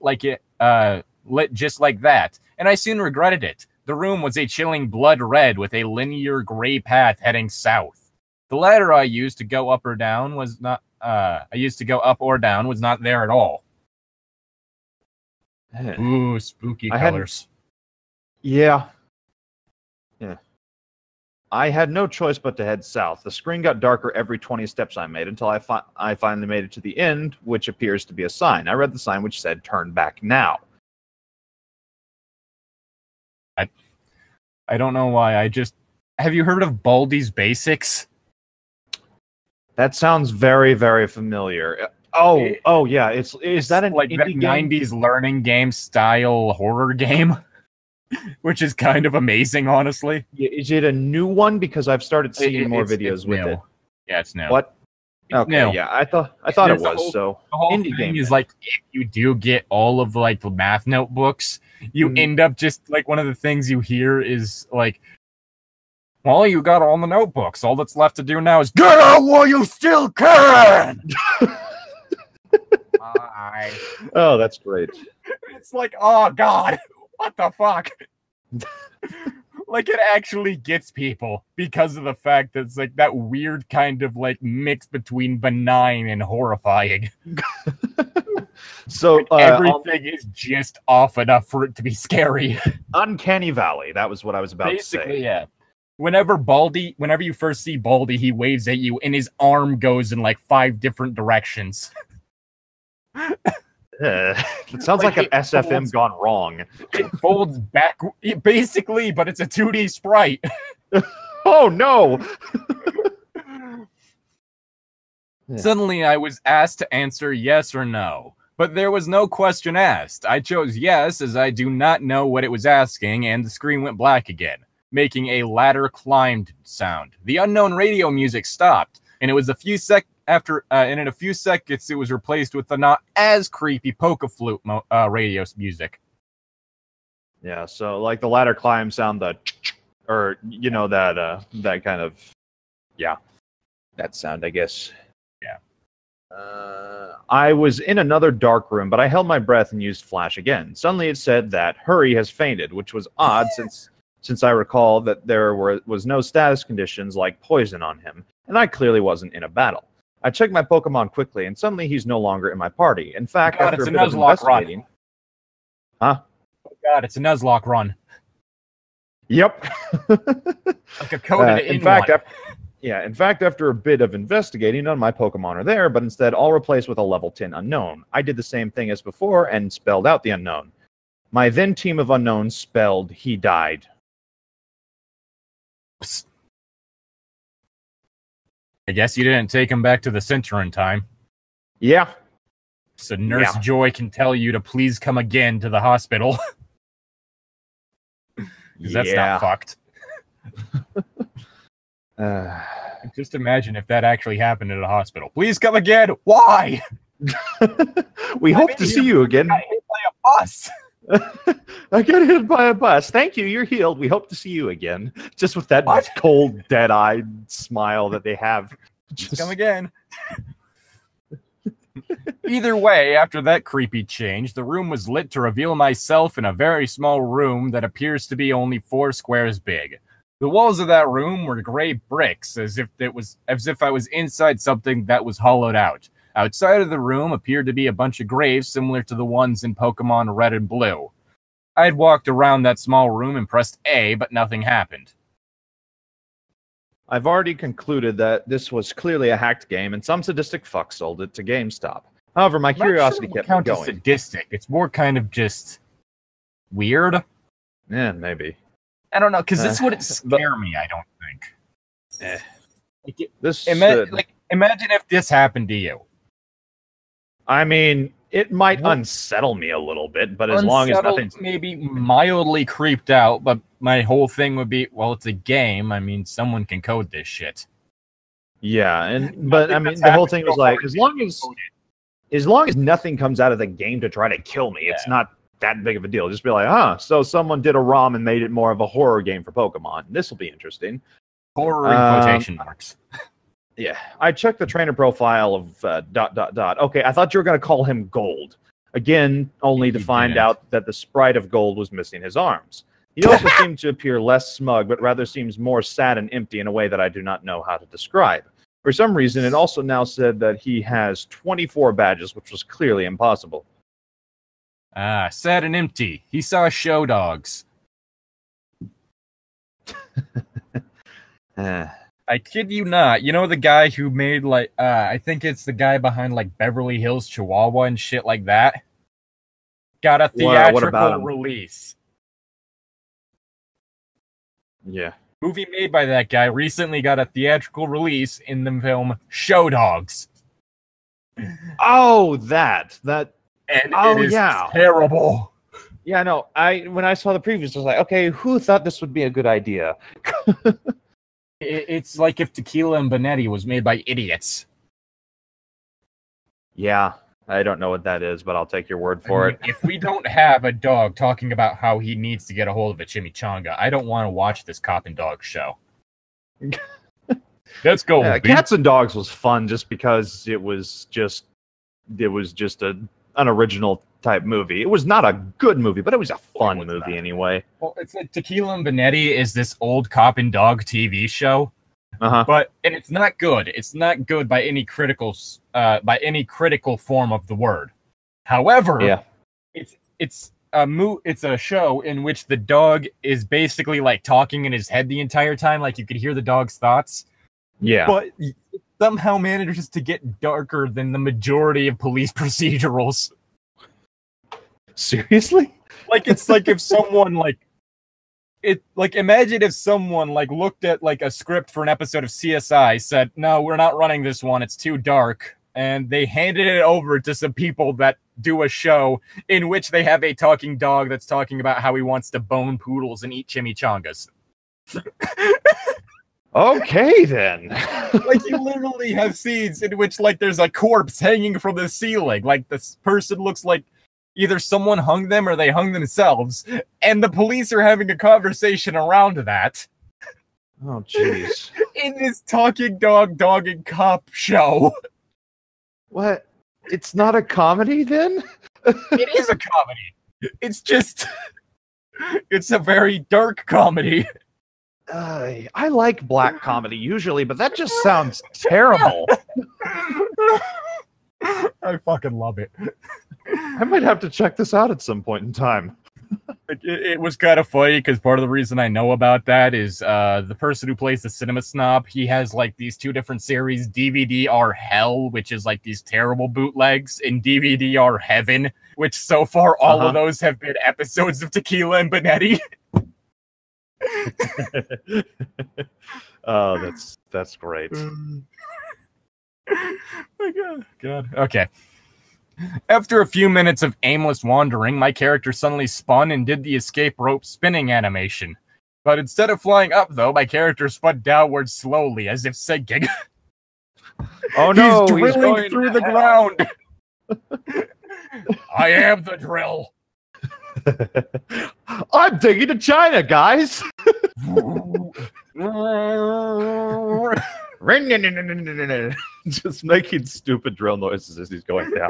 just like that, and I soon regretted it. The room was a chilling blood red with a linear gray path heading south. The ladder I used to go up or down was not there at all. Ooh, spooky colors. Yeah. I had no choice but to head south. The screen got darker every 20 steps I made until I finally made it to the end, which appears to be a sign. I read the sign which said, "Turn back now." I don't know why. Have you heard of Baldi's Basics? That sounds very, very familiar. Oh yeah. Is that an like indie that 90s learning game style horror game? Which is kind of amazing, honestly. Is it a new one? Because I've started seeing more videos with it. Yeah, it's new. What? Okay, new. Yeah, I thought it was. So the whole indie game is like if you do get all of like the math notebooks, you end up just like one of the things you hear is like, well, you got all the notebooks. All that's left to do now is get out while you still can. Bye. Oh, that's great. It's like, oh god, what the fuck? Like it actually gets people because of the fact that it's like that weird kind of like mix between benign and horrifying. So everything is just off enough for it to be scary. Uncanny Valley. That was what I was about to say. Yeah. Whenever you first see Baldi, he waves at you and his arm goes in like 5 different directions. It sounds like an SFM gone wrong. It folds back, basically, but it's a 2D sprite. Oh, no! Suddenly, I was asked to answer yes or no. But there was no question asked. I chose yes, as I do not know what it was asking, and the screen went black again, making a ladder climbed sound. The unknown radio music stopped, and it was a few and in a few seconds, it was replaced with the not as creepy Poke Flute radio music. Yeah, so like the ladder climb sound, or you know that kind of, yeah, that sound, I guess. Yeah. I was in another dark room, but I held my breath and used flash again. Suddenly, it said that Hurry has fainted, which was odd since I recall that there was no status conditions like poison on him, and I clearly wasn't in a battle. I checked my Pokemon quickly, and suddenly he's no longer in my party. In fact, after a bit of investigating... Huh? Oh God, it's a Nuzlocke run. Yep. Like a coded in fact, after a bit of investigating, none of my Pokemon are there, but instead all replaced with a level 10 unknown. I did the same thing as before and spelled out the unknown. My then team of unknowns spelled he died. I guess you didn't take him back to the center in time. Yeah. So Nurse Joy can tell you to please come again to the hospital. Because that's not fucked. Just imagine if that actually happened at a hospital. Please come again. Why? We hope to see you again. I got hit by a bus. I got hit by a bus. Thank you. You're healed. We hope to see you again. Just with that cold, dead-eyed smile that they have. Just come again. Either way, after that creepy change, the room was lit to reveal myself in a very small room that appears to be only 4 squares big. The walls of that room were gray bricks, as if I was inside something that was hollowed out. Outside of the room appeared to be a bunch of graves similar to the ones in Pokemon Red and Blue. I had walked around that small room and pressed A, but nothing happened. I've already concluded that this was clearly a hacked game, and some sadistic fuck sold it to GameStop. However, my curiosity kept me going. Sadistic. It's more kind of just weird. Yeah, maybe. I don't know, because this wouldn't scare me, I don't think. Imagine if this happened to you. I mean, it might unsettle me a little bit, but as long as nothing's... Maybe mildly creeped out, but my whole thing would be, well, it's a game. I mean, someone can code this shit. Yeah, but I mean, the whole thing was like, as long as nothing comes out of the game to try to kill me, it's not that big of a deal. Just be like, so someone did a ROM and made it more of a horror game for Pokemon. This will be interesting. Horror in quotation marks. Yeah, I checked the trainer profile of ... Okay, I thought you were going to call him Gold. Again, only to find out that the sprite of Gold was missing his arms. He also seemed to appear less smug, but rather seems more sad and empty in a way that I do not know how to describe. For some reason, it also now said that he has 24 badges, which was clearly impossible. Sad and empty. He saw show dogs. I kid you not. You know the guy who made, like, I think it's the guy behind, like, Beverly Hills Chihuahua and shit like that? Got a theatrical release. Yeah. Movie made by that guy recently got a theatrical release in the film Show Dogs. Oh, that. And it is terrible. Yeah, no, when I saw the previews, I was like, okay, who thought this would be a good idea? It's like if Tequila and Bonetti was made by idiots. Yeah, I don't know what that is, but I'll take your word for it. If we don't have a dog talking about how he needs to get a hold of a chimichanga, I don't want to watch this cop and dog show. Let's go. Yeah, Cats and Dogs was fun just because it was just an original type movie. It was not a good movie, but it was a fun movie anyway. Well, it's like Tequila and Bonetti is this old cop and dog TV show. And it's not good. It's not good by any critical form of the word. However, it's a show in which the dog is basically like talking in his head the entire time, like you could hear the dog's thoughts. Yeah. But it somehow manages to get darker than the majority of police procedurals. Seriously? Like it's like if someone imagine if someone looked at a script for an episode of CSI, said, "No, we're not running this one. It's too dark." And they handed it over to some people that do a show in which they have a talking dog that's talking about how he wants to bone poodles and eat chimichangas. Okay, then. Like, you literally have scenes in which, like, there's a corpse hanging from the ceiling. Like, this person looks like either someone hung them or they hung themselves. And the police are having a conversation around that. Oh, jeez. In this talking dog and cop show. What? It's not a comedy, then? It is a comedy. It's just... It's a very dark comedy. I like black comedy usually, but that just sounds terrible. I fucking love it. I might have to check this out at some point in time. It was kind of funny because part of the reason I know about that is the person who plays the cinema snob, he has like these two different series, DVD-R Hell, which is like these terrible bootlegs, and DVD-R Heaven, which so far all of those have been episodes of Tequila and Bonetti. Oh, that's great. Oh God. Okay. After a few minutes of aimless wandering, my character suddenly spun and did the escape rope spinning animation. But instead of flying up, though, my character spun downwards slowly, as if sinking. Oh no, he's drilling through the ground. I am the drill. I'm digging to China, guys. Just making stupid drill noises as he's going down.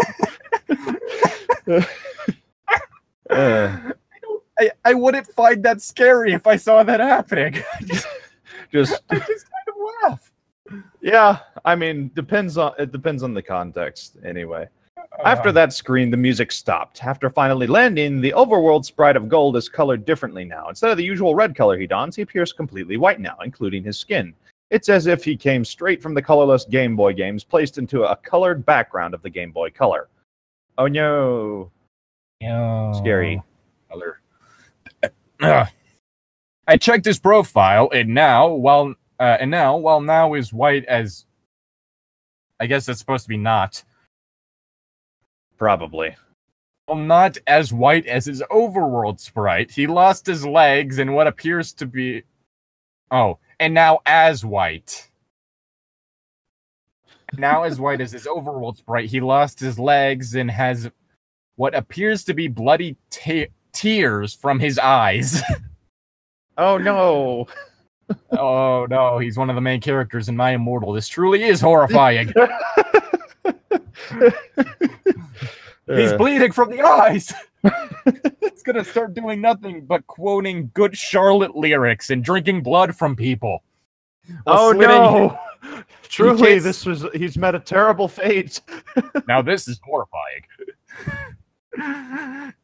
I wouldn't find that scary if I saw that happening. I just kind of laugh. Yeah, I mean, it depends on the context. Anyway, after that screen, the music stopped. After finally landing, the overworld sprite of Gold is colored differently now. Instead of the usual red color he dons, he appears completely white now, including his skin. It's as if he came straight from the colorless Game Boy games, placed into a colored background of the Game Boy Color. Oh no! Scary. Color. I checked his profile, and now, while now is white as, I guess that's supposed to be not. Probably. Well, not as white as his overworld sprite. He lost his legs and what appears to be... Oh, and now as white. Now as white as his overworld sprite, he lost his legs and has what appears to be bloody tears from his eyes. Oh no! Oh no, he's one of the main characters in My Immortal. This truly is horrifying. He's bleeding from the eyes. It's gonna start doing nothing but quoting Good Charlotte lyrics and drinking blood from people. Oh no! Truly, he's met a terrible fate. Now this is horrifying.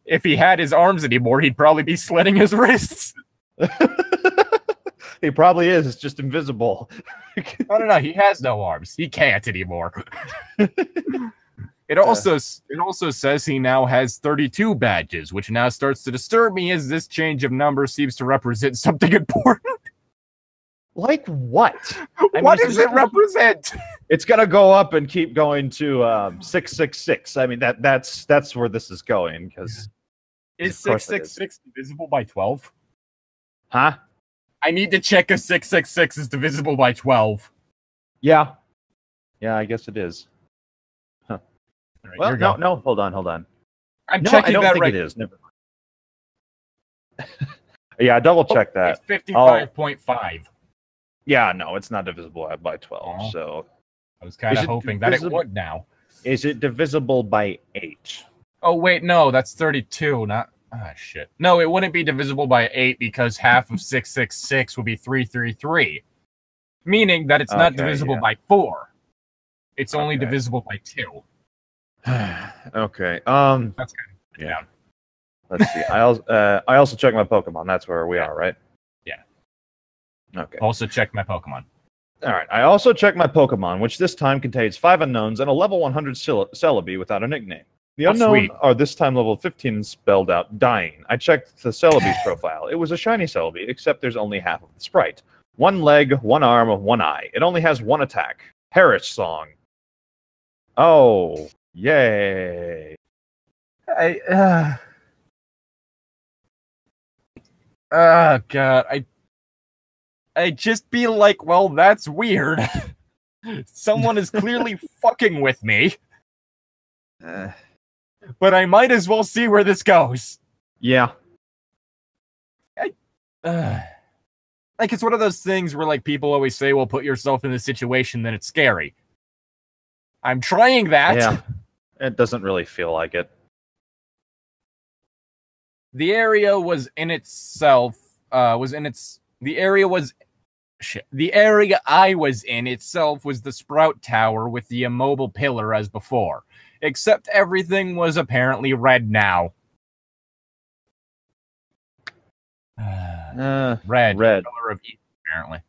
If he had his arms anymore, he'd probably be slitting his wrists. He probably is. It's just invisible. No. He has no arms. He can't anymore. It also says he now has 32 badges, which now starts to disturb me as this change of number seems to represent something important. Like what? What does it represent? It's gonna go up and keep going to 666. I mean that's where this is going because is 666 divisible by 12? Huh? I need to check if 666 is divisible by 12. Yeah, I guess it is. Huh. Right, well, no. Hold on. I'm checking that right. It is. Never mind. Yeah, double check that. It's 55.5. Yeah, no, it's not divisible by 12. So I was kind of hoping that it would now. Is it divisible by 8? Oh wait, no, that's 32. Not shit. No, it wouldn't be divisible by 8 because half of 666 would be 333, meaning that it's not divisible by 4. It's only divisible by 2. Okay. That's kind of down. Let's see. I also checked my Pokemon. That's where we are, right? Yeah. Okay. Also check my Pokemon. All right. I also checked my Pokemon, which this time contains 5 unknowns and a level 100 Celebi without a nickname. The unknown are this time level 15 spelled out dying. I checked the Celebi's profile. It was a shiny Celebi, except there's only half of the sprite. 1 leg, 1 arm, 1 eye. It only has 1 attack. Perish Song. Oh, yay. Oh god, I'd just be like, well, that's weird. Someone is clearly fucking with me. But I might as well see where this goes. Yeah. Like, it's one of those things where, like, people always say, well, put yourself in this situation, then it's scary. I'm trying that. Yeah. It doesn't really feel like it. The area was in itself, the area I was in itself was the Sprout Tower with the immobile pillar as before. Except everything was apparently red now. Red. The color of Eden, apparently.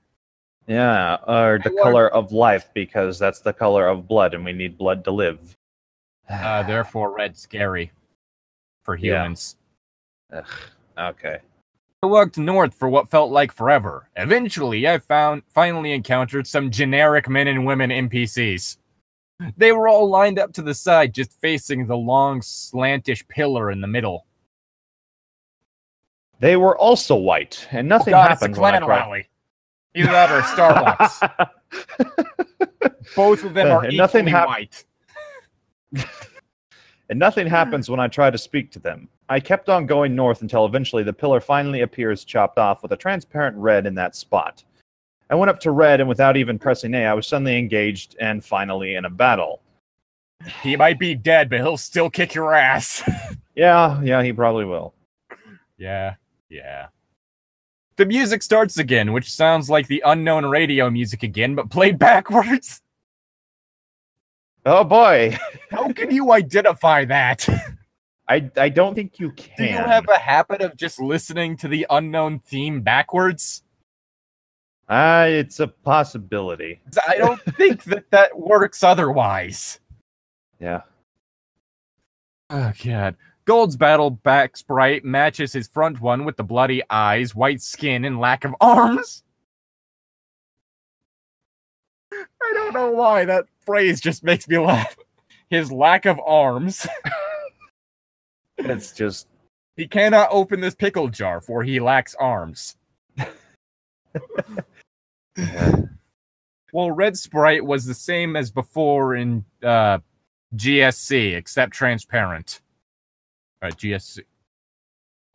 Yeah, or the color of life, because that's the color of blood, and we need blood to live. Therefore, red scary for humans. Yeah. Okay. I walked north for what felt like forever. Eventually, I finally encountered some generic men and women NPCs. They were all lined up to the side, just facing the long, slantish pillar in the middle. They were also white, and nothing happened when I tried. Either that or Starbucks. Both of them are equally white. And nothing happens when I try to speak to them. I kept on going north until eventually the pillar finally appears chopped off with a transparent red in that spot. I went up to red, and without even pressing A, I was suddenly engaged and finally in a battle. He might be dead, but he'll still kick your ass. Yeah, he probably will. Yeah. The music starts again, which sounds like the unknown radio music again, but played backwards. Oh boy. How can you identify that? I don't think you can. Do you have a habit of just listening to the unknown theme backwards? It's a possibility. I don't think that works otherwise. Yeah. Oh, God. Gold's battle back sprite matches his front one with the bloody eyes, white skin, and lack of arms. I don't know why that phrase just makes me laugh. His lack of arms. It's just... He cannot open this pickle jar, for he lacks arms. Well, Red Sprite was the same as before in GSC, except transparent. GSC.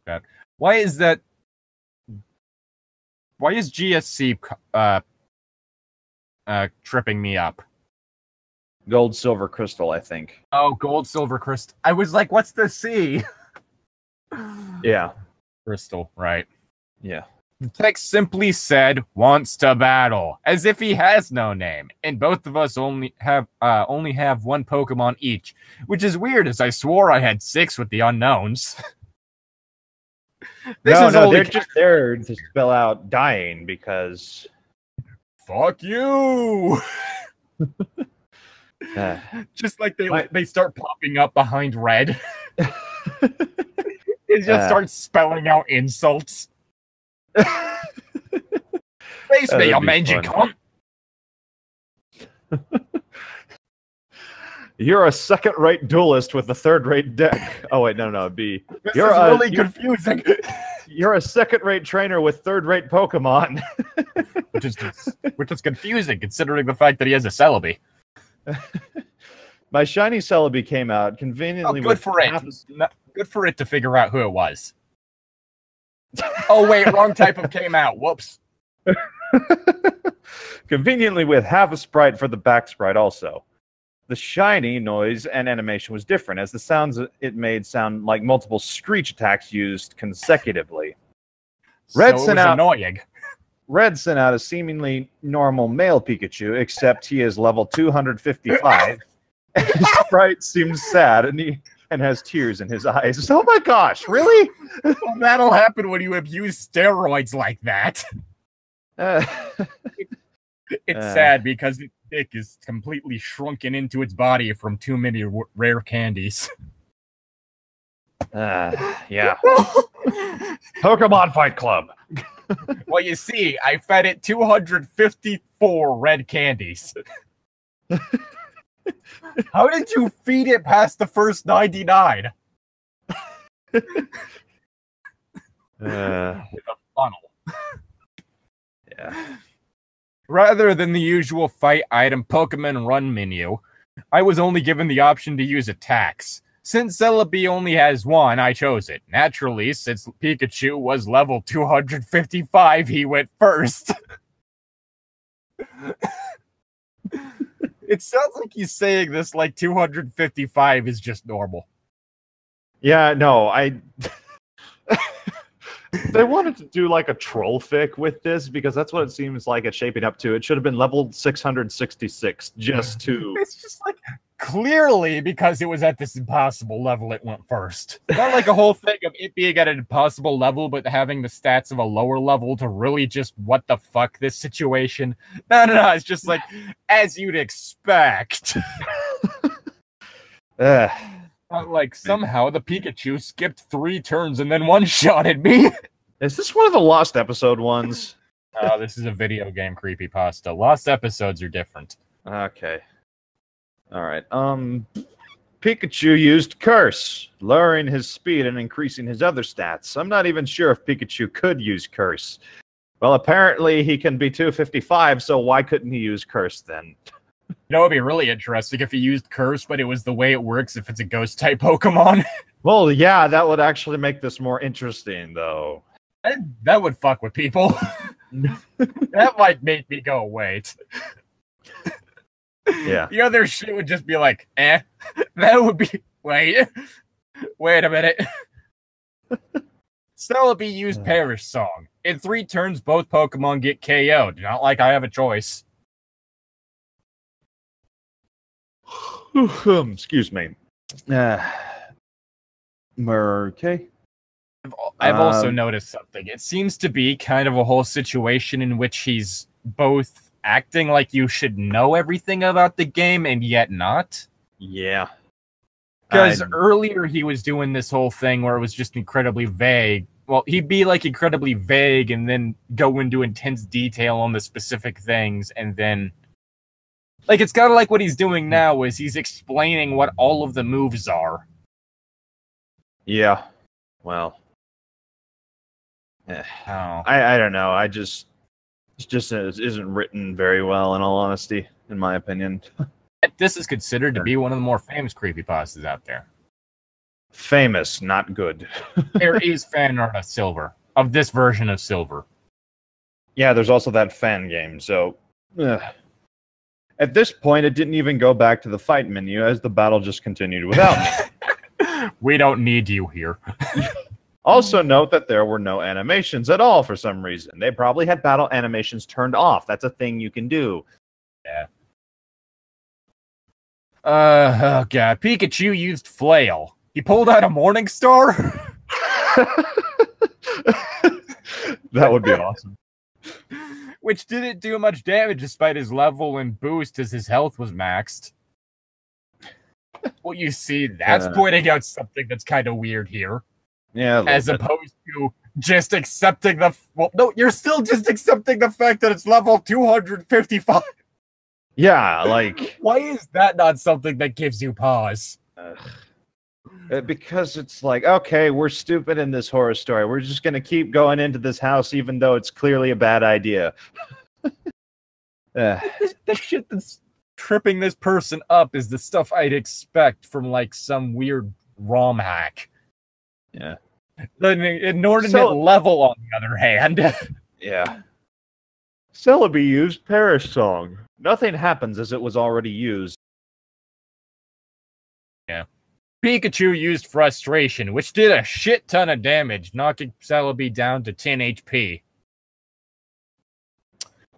God. Why is GSC tripping me up? Gold, silver, crystal, I think. Oh, gold, silver, crystal. I was like, what's the C? Yeah. Crystal, right. Yeah. The text simply said, wants to battle, as if he has no name, and both of us only have one Pokemon each, which is weird, as I swore I had 6 with the unknowns. They're just there to spell out dying, because... Fuck you! Just like they start popping up behind red. It just starts spelling out insults. Face me, you mangy cunt! You're a second-rate duelist with a third-rate deck. Oh wait, no, B. You're really confusing. You're a second-rate trainer with third-rate Pokemon. which is confusing, considering the fact that he has a Celebi. My shiny Celebi came out conveniently. Good for it to figure out who it was. Oh wait, wrong type of came out. Whoops. Conveniently with half a sprite for the back sprite also. The shiny noise and animation was different, as the sounds it made sound like multiple screech attacks used consecutively. Red sent out a seemingly normal male Pikachu, except he is level 255. And his sprite seems sad, and has tears in his eyes. Oh my gosh, really? Well, that'll happen when you abuse steroids like that. It's sad because its dick is completely shrunken into its body from too many rare candies. Yeah. Pokemon Fight Club. Well, you see, I fed it 254 red candies. How did you feed it past the first 99? With a funnel. Yeah. Rather than the usual fight item Pokemon Run menu, I was only given the option to use attacks. Since Celebi only has one, I chose it. Naturally, since Pikachu was level 255, he went first. It sounds like he's saying this like 255 is just normal. Yeah, no, they wanted to do like a troll fic with this because that's what it seems like it's shaping up to. It should have been level 666 just to... It's just like, clearly because it was at this impossible level, it went first. Not like a whole thing of it being at an impossible level, but having the stats of a lower level to really just, what the fuck, this situation? No, it's just like, as you'd expect. Like, somehow the Pikachu skipped 3 turns and then one-shotted me. Is this one of the Lost episode ones? This is a video game creepypasta. Lost episodes are different. Okay. Alright. Pikachu used Curse, lowering his speed and increasing his other stats. I'm not even sure if Pikachu could use Curse. Well, apparently he can be 255, so why couldn't he use Curse then? You know, it'd be really interesting if he used Curse, but it was the way it works if it's a Ghost-type Pokemon. Well, yeah, that would actually make this more interesting, though. That would fuck with people. That might make me go, wait. Yeah. The other shit would just be like, eh. That would be, wait a minute. Celebi used Perish Song. In 3 turns, both Pokemon get KO'd. Not like I have a choice. Excuse me. Okay. I've also noticed something. It seems to be kind of a whole situation in which he's both acting like you should know everything about the game and yet not. Yeah. Because earlier he was doing this whole thing where it was just incredibly vague. Well, he'd be like incredibly vague and then go into intense detail on the specific things, and then like it's kind of like what he's doing now is he's explaining what all of the moves are. Yeah. Well. I don't know. It just isn't written very well, in all honesty, in my opinion. This is considered to be one of the more famous creepypastas out there. Famous, not good. There is fan art of Silver, of this version of Silver. Yeah, there's also that fan game, so... At this point, it didn't even go back to the fight menu, as the battle just continued without me. We don't need you here. Also note that there were no animations at all for some reason. They probably had battle animations turned off. That's a thing you can do. Yeah. Oh god, Pikachu used Flail. He pulled out a Morning Star? That would be awesome. Which didn't do much damage despite his level and boost as his health was maxed. Well, you see, that's pointing out something that's kind of weird here. Yeah, as opposed to just accepting the... Well, no, you're still just accepting the fact that it's level 255. Yeah, like... Why is that not something that gives you pause? Because it's like, okay, we're stupid in this horror story. We're just going to keep going into this house even though it's clearly a bad idea. The shit that's tripping this person up is the stuff I'd expect from, like, some weird ROM hack. Yeah. The inordinate level, on the other hand. Yeah. Celebi used Perish Song. Nothing happens as it was already used. Yeah. Pikachu used Frustration, which did a shit ton of damage, knocking Celebi down to 10 HP.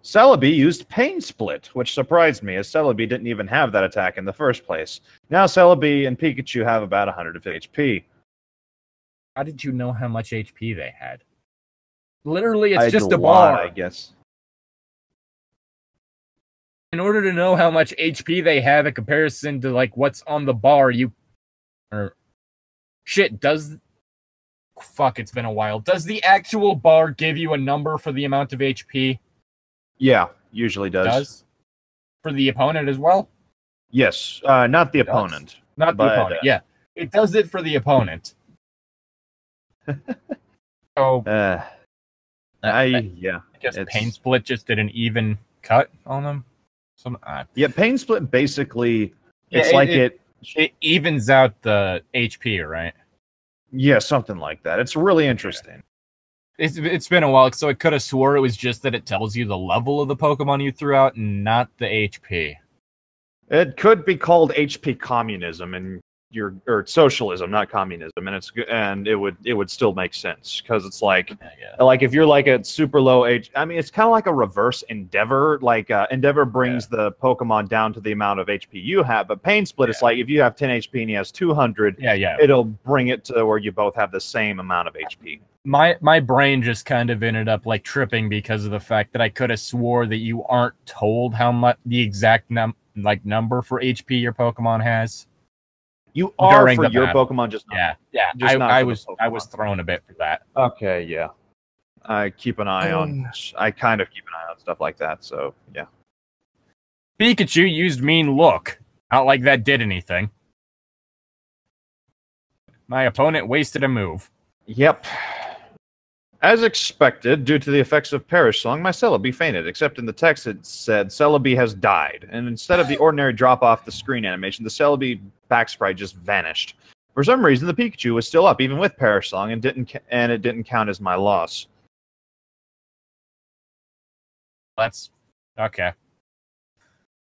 Celebi used Pain Split, which surprised me, as Celebi didn't even have that attack in the first place. Now Celebi and Pikachu have about 150 HP. How did you know how much HP they had? Literally, it's just a bar. I guess. In order to know how much HP they have in comparison to, like, what's on the bar, Fuck, it's been a while. Does the actual bar give you a number for the amount of HP? Yeah, usually does. For the opponent as well? Yes, not the opponent. Not the opponent, yeah. It does it for the opponent. So, Yeah. I guess Pain Split just did an even cut on them. Yeah, Pain Split basically, it evens out the HP, right? Yeah, something like that. It's really interesting. It's been a while, so I could have swore it was just that it tells you the level of the Pokemon you threw out, not the HP. It could be called HP communism and or socialism, not communism, and it would still make sense because it's like if you're like at super low age. I mean, it's kind of like a reverse Endeavor. Like Endeavor brings the Pokemon down to the amount of HP you have, but Pain Split is like if you have 10 HP and he has 200, it'll bring it to where you both have the same amount of HP. My brain just kind of ended up like tripping because of the fact that I could have swore that you aren't told how much the exact number for HP your Pokemon has. You are for your battle. Pokemon, just not. Yeah. Just I was thrown a bit for that. Okay, yeah. I keep an eye on. I kind of keep an eye on stuff like that. So yeah. Pikachu used Mean Look. Not like that did anything. My opponent wasted a move. Yep. As expected, due to the effects of Perish Song, my Celebi fainted, except in the text it said Celebi has died, and instead of the ordinary drop off the screen animation, the Celebi back sprite just vanished. For some reason, the Pikachu was still up, even with Perish Song, and it didn't count as my loss. That's okay.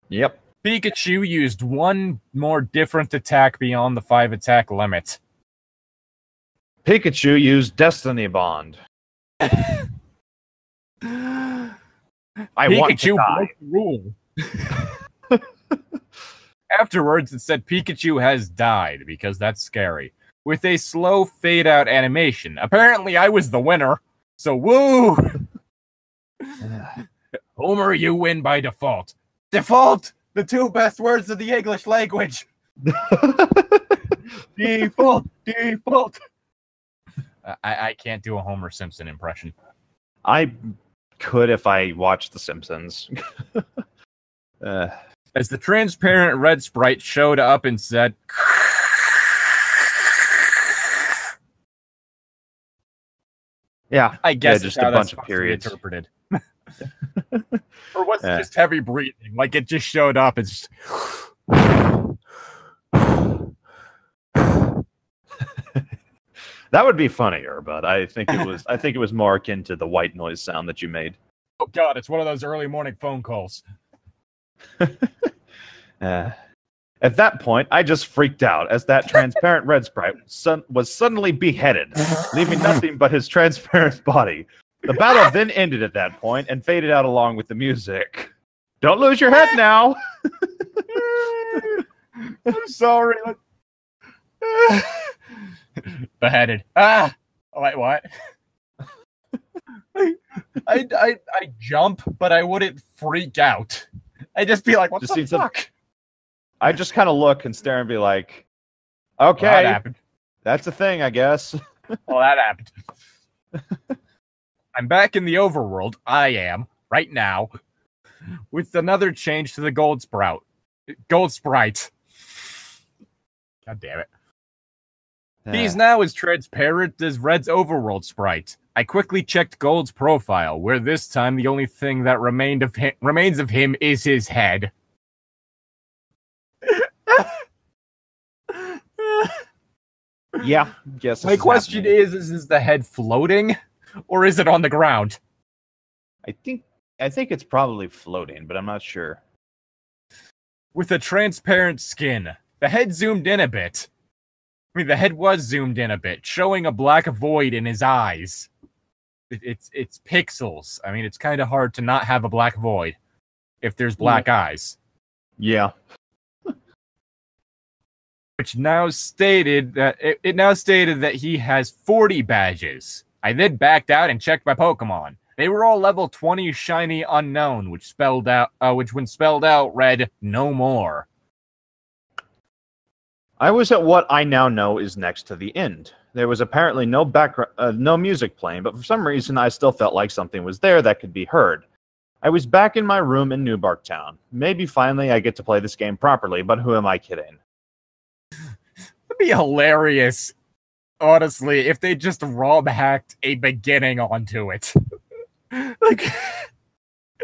Yep. Pikachu used one more different attack beyond the 5 attack limit. Pikachu used Destiny Bond. I want to die. Broke the rule. Afterwards, it said Pikachu has died, because that's scary. With a slow fade-out animation. Apparently, I was the winner. So, woo! Homer, you win by default. Default! The 2 best words of the English language! Default! I can't do a Homer Simpson impression. I could if I watched The Simpsons. As the transparent red sprite showed up and said, yeah, I guess just a bunch of periods interpreted. Or was it just heavy breathing? Like it just showed up and just that would be funnier, but I think it was more akin to the white noise sound that you made. Oh god, it's one of those early morning phone calls. At that point, I just freaked out as that transparent red sprite was suddenly beheaded, leaving nothing but his transparent body. The battle then ended at that point and faded out along with the music. Don't lose your head now! I'm sorry. Beheaded. Ah! Wait, what? I jump, but I wouldn't freak out. I'd just be like, what the fuck? I just kind of look and stare and be like, okay, well, that happened. That's a thing, I guess. Well, that happened. I'm back in the overworld. I am, right now, with another change to the Gold Sprite. God damn it. He's now as transparent as Red's overworld sprite. I quickly checked Gold's profile, where this time the only thing that remains of him is his head. Yeah, yes. My question is the head floating, or is it on the ground? I think it's probably floating, but I'm not sure. With a transparent skin, the head zoomed in a bit. I mean, the head was zoomed in a bit, showing a black void in his eyes. It's pixels. I mean, it's kind of hard to not have a black void if there's black eyes. Yeah. Which now stated that it now stated that he has 40 badges. I then backed out and checked my Pokemon. They were all level 20 shiny unknown, which when spelled out read no more. I was at what I now know is next to the end. There was apparently no background, no music playing, but for some reason I still felt like something was there that could be heard. I was back in my room in Newbark Town. Maybe finally I get to play this game properly, but who am I kidding? It'd be hilarious, honestly, if they just ROM hacked a beginning onto it. Like,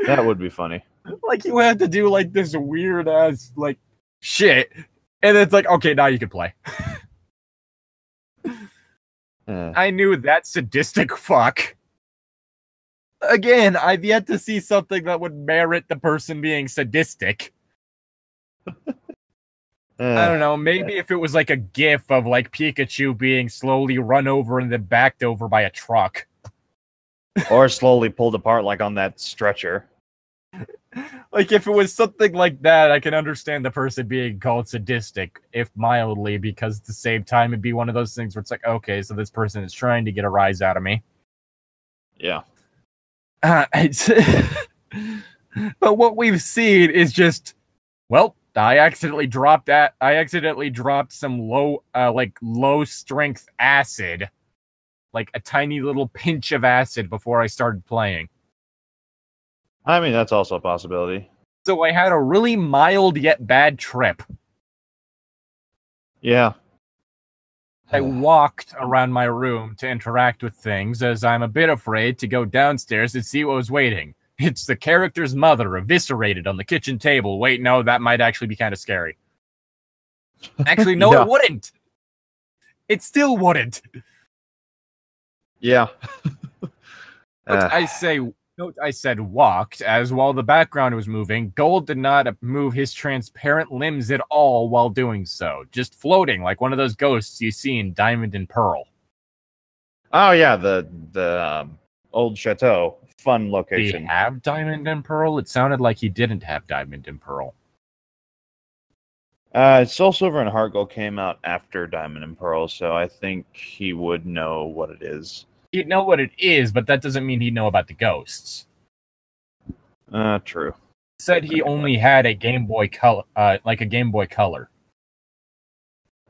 That would be funny. like you had to do like this weird ass like shit, and it's like, okay, now you can play. I knew that sadistic fuck. Again, I've yet to see something that would merit the person being sadistic. I don't know, maybe if it was like a gif of like Pikachu being slowly run over and then backed over by a truck. Or slowly pulled apart like on that stretcher. Like, if it was something like that, I can understand the person being called sadistic, if mildly, because at the same time, it'd be one of those things where it's like, okay, so this person is trying to get a rise out of me. Yeah. But what we've seen is just, well, I accidentally dropped some low strength acid, like a tiny little pinch of acid before I started playing. I mean, that's also a possibility. So I had a really mild yet bad trip. Yeah. I walked around my room to interact with things, as I'm a bit afraid to go downstairs and see what was waiting. It's the character's mother eviscerated on the kitchen table. Wait, no, that might actually be kind of scary. Actually, no, Yeah. It wouldn't. It still wouldn't. Yeah. Note I said walked, as while the background was moving, Gold did not move his transparent limbs at all while doing so, just floating like one of those ghosts you see in Diamond and Pearl. Oh, yeah, the old chateau. Fun location. Did he have Diamond and Pearl? It sounded like he didn't have Diamond and Pearl. Soul Silver and Heart Gold came out after Diamond and Pearl, so I think he would know what it is. He'd know what it is, but that doesn't mean he'd know about the ghosts. True. Said he only had a Game Boy Color, like a Game Boy Color.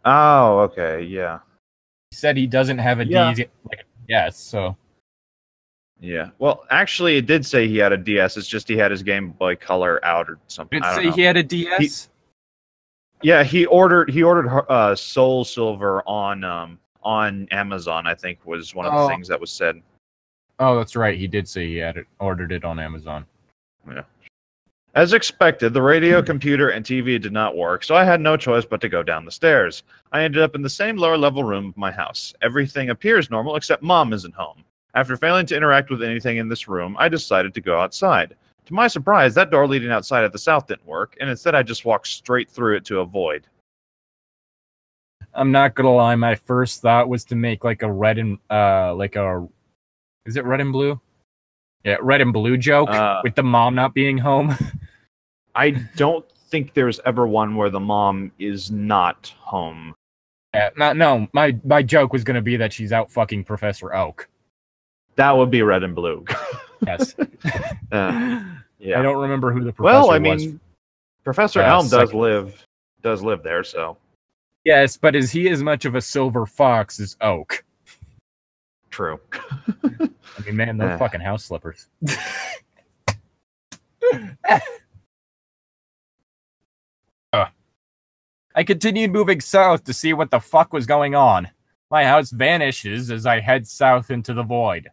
Oh, okay, yeah. He said he doesn't have a DS, so. Yeah. Well, actually, it did say he had a DS. It's just he had his Game Boy Color out or something. Did it say he had a DS? He ordered Soul Silver on Amazon, I think, was one of the things that was said. Oh, that's right. He did say he had ordered it on Amazon. Yeah. As expected, the radio, computer, and TV did not work, so I had no choice but to go down the stairs. I ended up in the same lower-level room of my house. Everything appears normal, except Mom isn't home. After failing to interact with anything in this room, I decided to go outside. To my surprise, that door leading outside at the south didn't work, and instead I just walked straight through it to a void. I'm not gonna lie, my first thought was to make like a red and is it red and blue? Yeah, red and blue joke with the mom not being home. I don't think there's ever one where the mom is not home. Yeah, my joke was gonna be that she's out fucking Professor Oak. That would be red and blue. Yes. Yeah. I don't remember who the professor was. Well, I mean, Professor Elm does live there, so. Yes, but is he as much of a silver fox as Oak? True. I mean, man, those fucking house slippers. I continued moving south to see what the fuck was going on. My house vanishes as I head south into the void.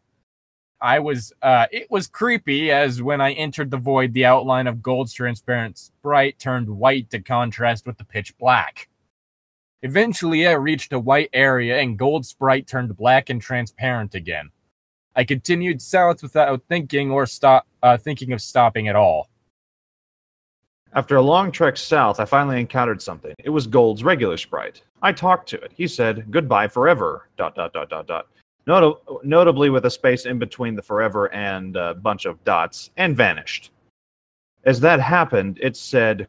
It was creepy, as when I entered the void, the outline of Gold's transparent sprite turned white to contrast with the pitch black. Eventually, I reached a white area, and Gold's sprite turned black and transparent again. I continued south without thinking of stopping at all. After a long trek south, I finally encountered something. It was Gold's regular sprite. I talked to it. He said, "Goodbye forever, ... Notably with a space in between the forever and a bunch of dots, and vanished. As that happened, it said, ...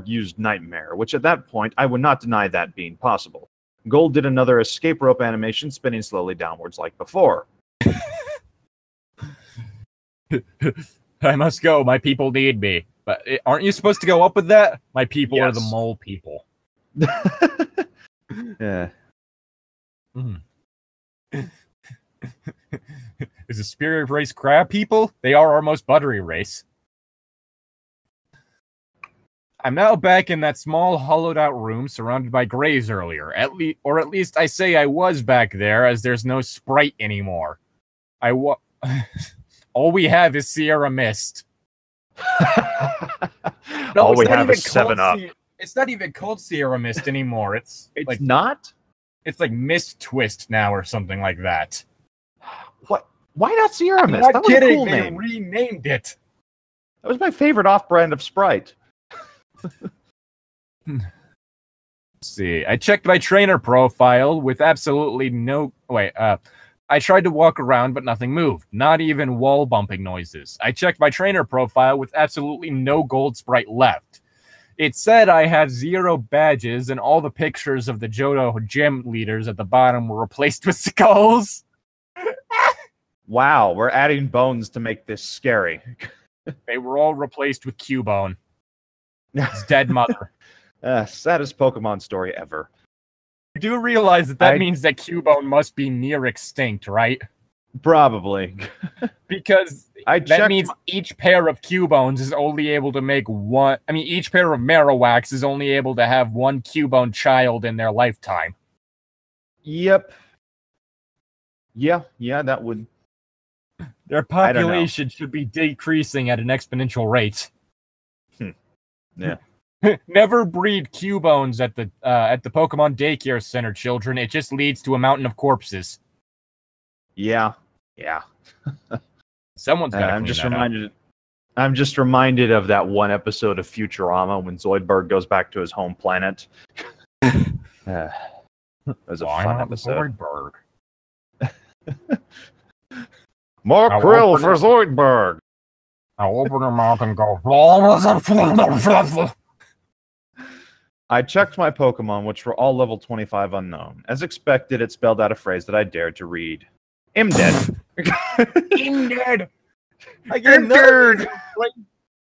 used nightmare, which at that point, I would not deny that being possible. Gold did another escape rope animation, spinning slowly downwards like before. I must go. My people need me. But aren't you supposed to go up with that? My people are the mole people. Yeah. Is the spirit race crab people? They are our most buttery race. I'm now back in that small hollowed out room surrounded by graves earlier. At least I say I was back there, as there's no sprite anymore. All we have is Sierra Mist. All we have is 7-Up. It's not even called Sierra Mist anymore. It's like not? It's like Mist Twist now or something like that. What? Why not Sierra Mist? I'm not That was kidding. a cool They name. renamed it. That was my favorite off-brand of Sprite. Let's see. I checked my trainer profile with absolutely no... Wait, I tried to walk around, but nothing moved. Not even wall bumping noises. I checked my trainer profile with absolutely no gold Sprite left. It said I had 0 badges, and all the pictures of the Johto gym leaders at the bottom were replaced with skulls. Wow, we're adding bones to make this scary. They were all replaced with Cubone. His dead mother. Saddest Pokemon story ever. You do realize that means that Cubone must be near extinct, right? Probably. Because that means each pair of Cubones is only able to make one... I mean, each pair of Marowaks is only able to have one Cubone child in their lifetime. Yep. Yeah, that would... Their population should be decreasing at an exponential rate. Yeah. Never breed Cubones at the Pokemon Daycare Center, children. It just leads to a mountain of corpses. Yeah. Someone's got to I'm just reminded of that one episode of Futurama when Zoidberg goes back to his home planet. It was a fun episode. Zoidberg? More krill for Zoidberg. I'll open her mouth and go... I checked my Pokemon, which were all level 25 unknown. As expected, it spelled out a phrase that I dared to read. Imdead. Imdead. Like, Imdead. Like,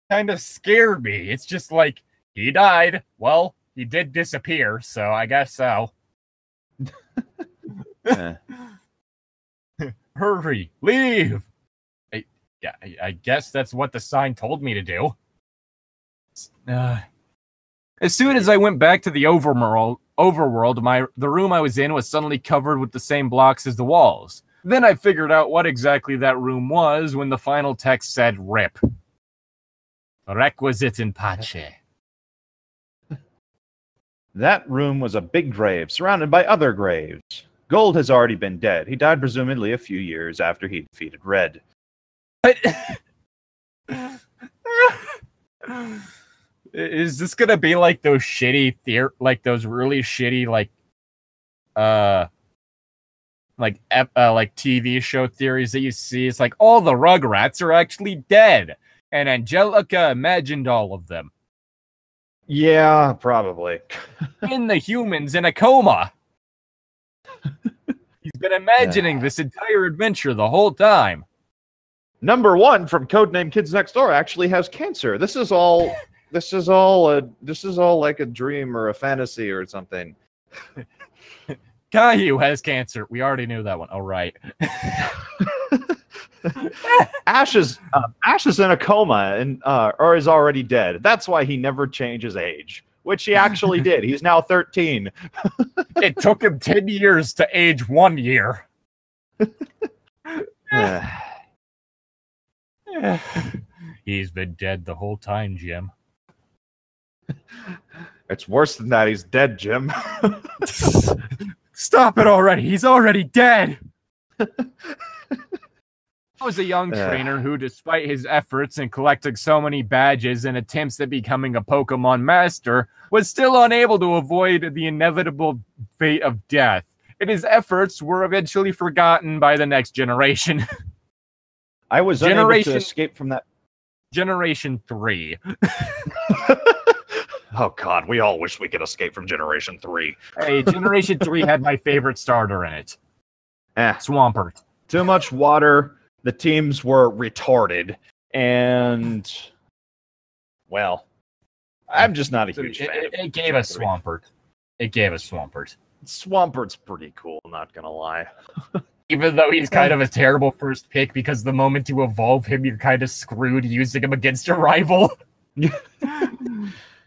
kind of scared me. It's just like, he died. Well, he did disappear, so I guess so. Hurry, leave. I guess that's what the sign told me to do. As soon as I went back to the overworld, the room I was in was suddenly covered with the same blocks as the walls. Then I figured out what exactly that room was when the final text said RIP. Requisite in pace. That room was a big grave, surrounded by other graves. Gold has already been dead. He died presumably a few years after he defeated Red. Is this gonna be like those shitty those really shitty like TV show theories that you see? It's like all the Rugrats are actually dead, and Angelica imagined all of them. Yeah, probably. And the humans in a coma. He's been imagining this entire adventure the whole time. Number 1 from Codename Kids Next Door actually has cancer. This is all like a dream or a fantasy or something. Caillou has cancer. We already knew that one. All right. Ash is in a coma and or is already dead. That's why he never changes age, which he actually did. He's now 13. It took him 10 years to age 1 year. He's been dead the whole time, Jim. It's worse than that. He's dead, Jim. Stop it already. He's already dead. I was a young trainer who, despite his efforts in collecting so many badges and attempts at becoming a Pokemon master, was still unable to avoid the inevitable fate of death. And his efforts were eventually forgotten by the next generation. I was unable to escape from that. Generation 3. Oh, God, we all wish we could escape from Generation 3. Hey, Generation 3 had my favorite starter in it. Swampert. Too much water. The teams were retarded. And, well, I'm just not a huge fan. It gave us Swampert. Swampert's pretty cool, not gonna lie. Even though he's kind of a terrible first pick, because the moment you evolve him, you're kind of screwed using him against a rival.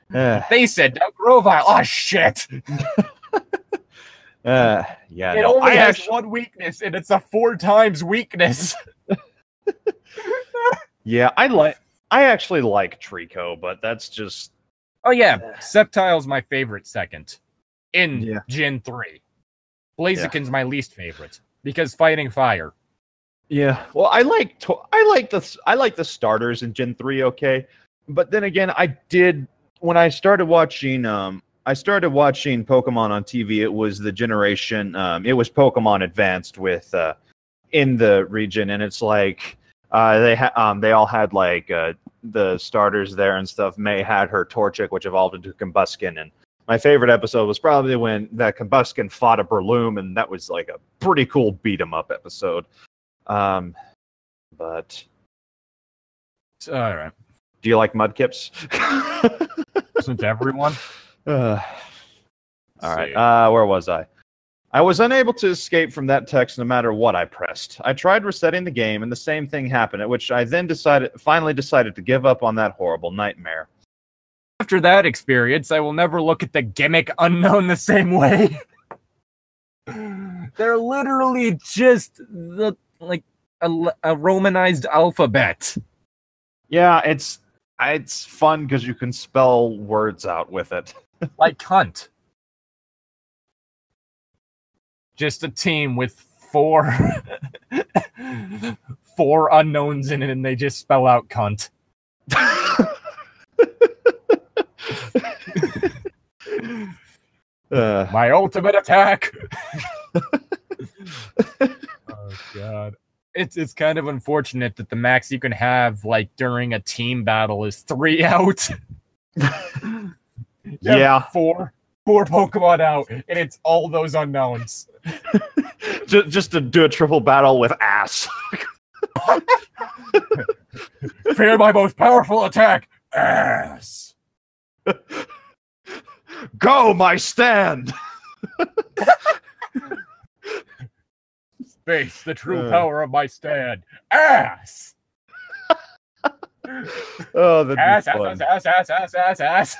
They said, no, Grovile. Oh, shit. Yeah, it only has one weakness, and it's a 4 times weakness. Yeah, I actually like Trico, but that's just Oh yeah, Sceptile's my favorite second in Yeah. Gen 3. Blaziken's my least favorite because fighting fire. Yeah. Well, I like the starters in Gen 3, okay? But then again, when I started watching Pokemon on TV, it was the generation it was Pokemon Advanced with in the region, and it's like they all had like the starters there and stuff. May had her Torchic, which evolved into Combuskin, and my favorite episode was probably when that Combuskin fought a Breloom, and that was like a pretty cool beat 'em up episode. But All right, do you like Mudkips? isn't everyone? All right. Where was I? I was unable to escape from that text no matter what I pressed. I tried resetting the game, and the same thing happened, at which I then finally decided to give up on that horrible nightmare. After that experience, I will never look at the gimmick unknown the same way. They're literally just a Romanized alphabet. Yeah, it's fun because you can spell words out with it. Like cunt. Just a team with four unknowns in it, and they just spell out cunt. My ultimate attack. Oh god. It's kind of unfortunate that the max you can have like during a team battle is 3 out. Yeah. Four Pokemon out, and it's all those unknowns. just to do a triple battle with ass. Fear my most powerful attack, ass. Go, my stand. Face the true power of my stand, ass. Oh, that'd ass, be fun. ass.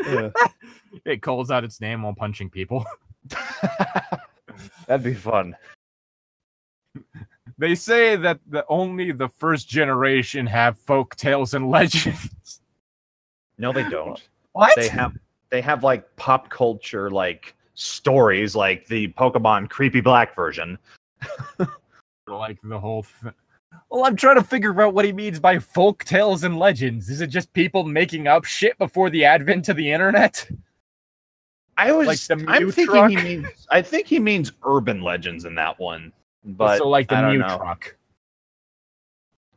Yeah. It calls out its name while punching people. That'd be fun. They say that only the first generation have folk tales and legends. No, they don't. What? They have like pop culture like stories, like the Pokemon Creepy Black version. Like the whole thing. Well, I'm trying to figure out what he means by folk tales and legends. Is it just people making up shit before the advent of the internet? I'm thinking truck? I think he means urban legends in that one. But so like the I don't Mew know. truck.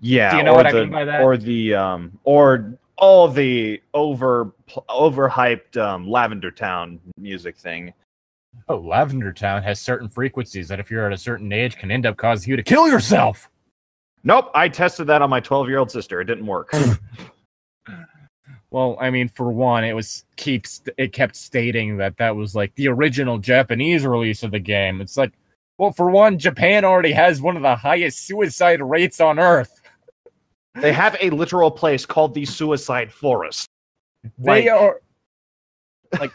Yeah. Do you know what I mean by that? Or the or all the overhyped Lavender Town music thing. Oh, Lavender Town has certain frequencies that if you're at a certain age can end up causing you to kill yourself. Nope, I tested that on my 12-year-old sister. It didn't work. Well, I mean, for one, it kept stating that was like the original Japanese release of the game. It's like, well, for one, Japan already has one of the highest suicide rates on Earth. They have a literal place called the Suicide Forest. They are like.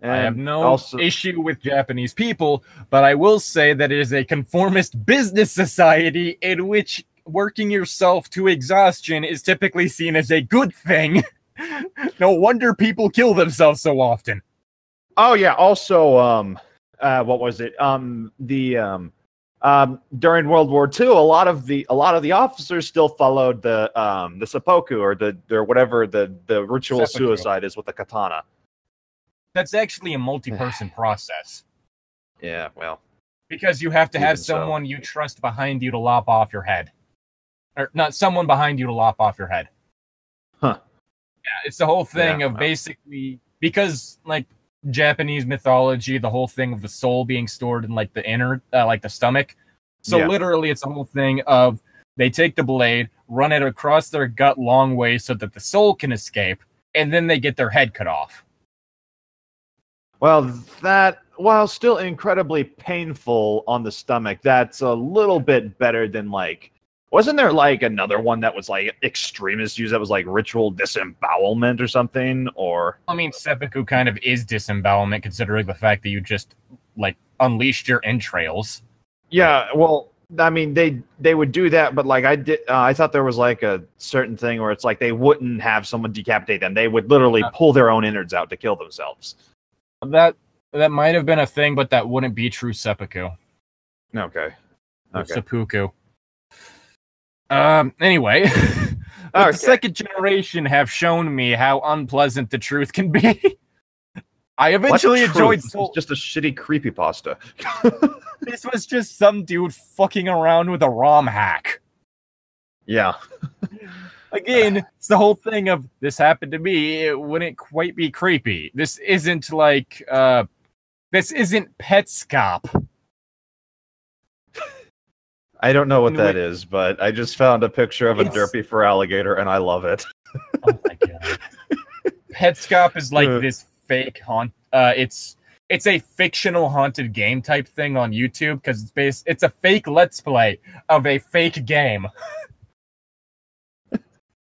I have no issue with Japanese people, but I will say that it is a conformist business society in which working yourself to exhaustion is typically seen as a good thing. No wonder people kill themselves so often. Oh yeah. Also, what was it? During World War II, a lot of the officers still followed the seppuku or whatever the ritual Seppuku. Suicide is with the katana. That's actually a multi-person process. Yeah, well. Because you have to have Even so. someone you trust behind you to lop off your head. Or not someone behind you to lop off your head. Huh. Yeah, it's the whole thing Yeah, of basically, because like Japanese mythology, the whole thing of the soul being stored in like the inner, like the stomach. So Yeah. literally it's a whole thing of they take the blade, run it across their gut long way so that the soul can escape, and then they get their head cut off. Well, that, while still incredibly painful on the stomach, that's a little bit better than, like... Wasn't there, like, another one that was, like, extremists use that was, like, ritual disembowelment or something? Or... I mean, seppuku kind of is disembowelment, considering the fact that you just, like, unleashed your entrails. Yeah, well, I mean, they would do that, but like I thought there was like a certain thing where it's like they wouldn't have someone decapitate them. They would literally pull their own innards out to kill themselves. That might have been a thing, but that wouldn't be true seppuku. Okay. Seppuku. Anyway, the second generation have shown me how unpleasant the truth can be. I eventually enjoyed Soul. Just a shitty creepypasta. This was just some dude fucking around with a ROM hack. Yeah. Again, it's the whole thing of this happened to me. It wouldn't quite be creepy. This isn't like this isn't Petscop. I don't know what that is, but I just found a picture of a derpy for alligator, and I love it. Oh my god! Petscop is like this fake haunt. It's a fictional haunted game type thing on YouTube because it's a fake let's play of a fake game.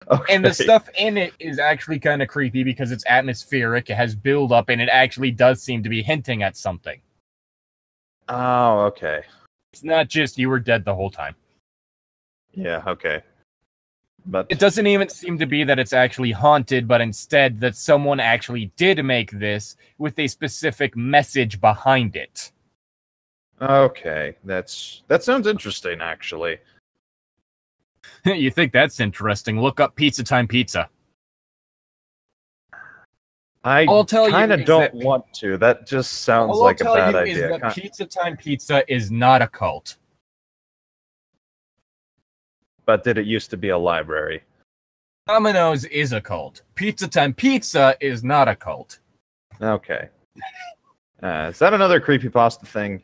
Okay. And the stuff in it is actually kind of creepy because it's atmospheric, it has build up, and it actually does seem to be hinting at something. Oh, okay. It's not just you were dead the whole time. Yeah, okay. But it doesn't even seem to be that it's actually haunted, but instead that someone actually did make this with a specific message behind it. Okay, that sounds interesting, actually. You think that's interesting? Look up Pizza Time Pizza. I kind of don't want to. That just sounds like a bad idea. Is that Pizza Time Pizza is not a cult. But did it used to be a library? Domino's is a cult. Pizza Time Pizza is not a cult. Okay. Is that another creepypasta thing?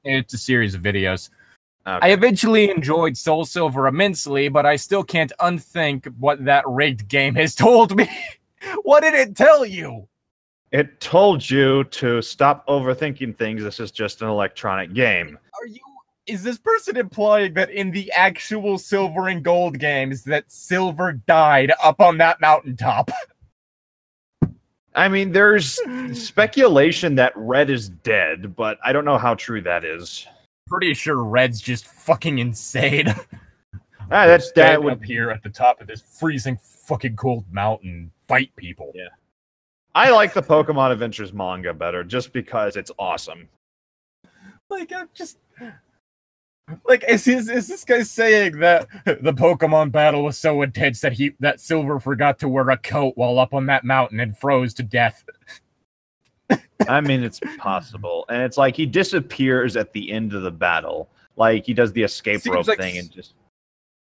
It's a series of videos. Okay. I eventually enjoyed Soul Silver immensely, but I still can't unthink what that rigged game has told me. What did it tell you? It told you to stop overthinking things. This is just an electronic game. Is this person implying that in the actual Silver and Gold games that Silver died up on that mountaintop? I mean, there's speculation that Red is dead, but I don't know how true that is. Pretty sure Red's just fucking insane. That would up here at the top of this freezing fucking cold mountain, fight people. Yeah, I like the Pokemon Adventures manga better, just because it's awesome. Like I'm just like is this guy saying that the Pokemon battle was so intense that Silver forgot to wear a coat while up on that mountain and froze to death? I mean, it's possible. And it's like he disappears at the end of the battle. Like he does the escape rope thing and just...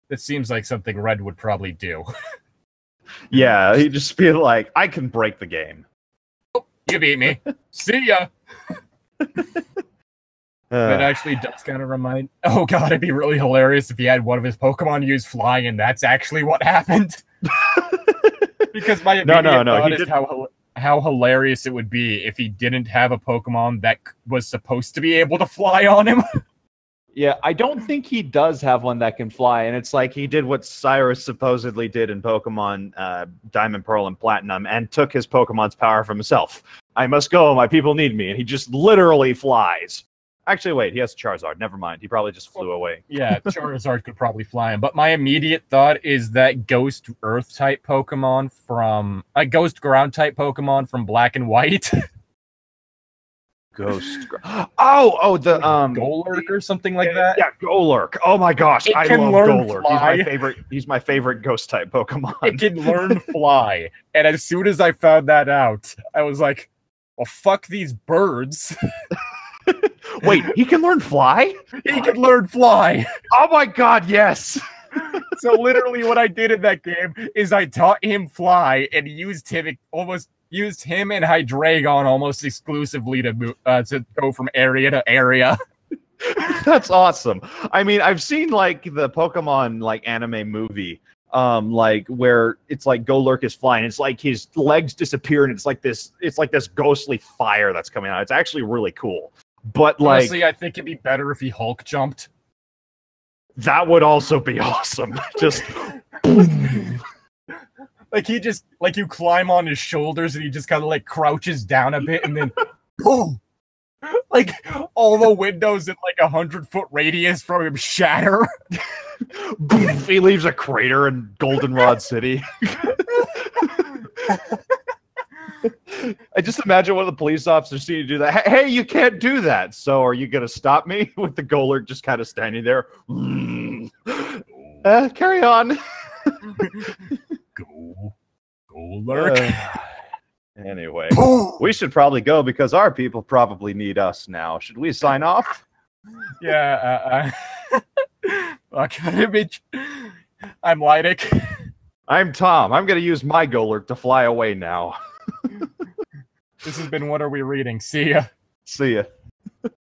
It seems like something Red would probably do. Yeah, he'd just be like, I can break the game. Oh, you beat me. See ya! That actually does kind of remind... Oh god, it'd be really hilarious if he had one of his Pokemon use flying and that's actually what happened. Because my immediate thought is how hilarious it would be if he didn't have a Pokemon that was supposed to be able to fly on him. Yeah, I don't think he does have one that can fly, and it's like he did what Cyrus supposedly did in Pokemon Diamond, Pearl, and Platinum, and took his Pokemon's power from himself. I must go, my people need me, and he just literally flies. Actually, wait, he has Charizard. Never mind, he probably just flew away. Yeah, Charizard could probably fly him, but my immediate thought is that Ghost Earth-type Pokemon from... Ghost Ground-type Pokemon from Black and White... The Golurk or something like that. Yeah, Golurk. Oh my gosh, I love Golurk. He's my favorite ghost type Pokemon. It can learn fly, and as soon as I found that out, I was like, "Well, fuck these birds." Wait, he can learn fly? He can learn fly. Oh my god, yes. So literally, what I did in that game is I taught him fly and used him and Hydreigon almost exclusively to go from area to area. That's awesome. I mean, I've seen like the Pokemon like anime movie, like where it's like Golurk is flying. It's like his legs disappear and it's like this ghostly fire that's coming out. It's actually really cool. But like, honestly, I think it'd be better if he Hulk jumped. That would also be awesome. Just. Like he just, like you climb on his shoulders and he just kind of like crouches down a bit and then boom, Like, all the windows in like 100-foot radius from him shatter. He leaves a crater in Goldenrod City. I just imagine one of the police officers see you do that. Hey, you can't do that. So are you going to stop me? With the Golurk just kind of standing there. Carry on. Golurk. Anyway, we should probably go because our people probably need us now. Should we sign off? Yeah. Image. I'm Llytic. I'm Tom. I'm going to use my Golurk to fly away now. This has been What Are We Reading? See ya. See ya.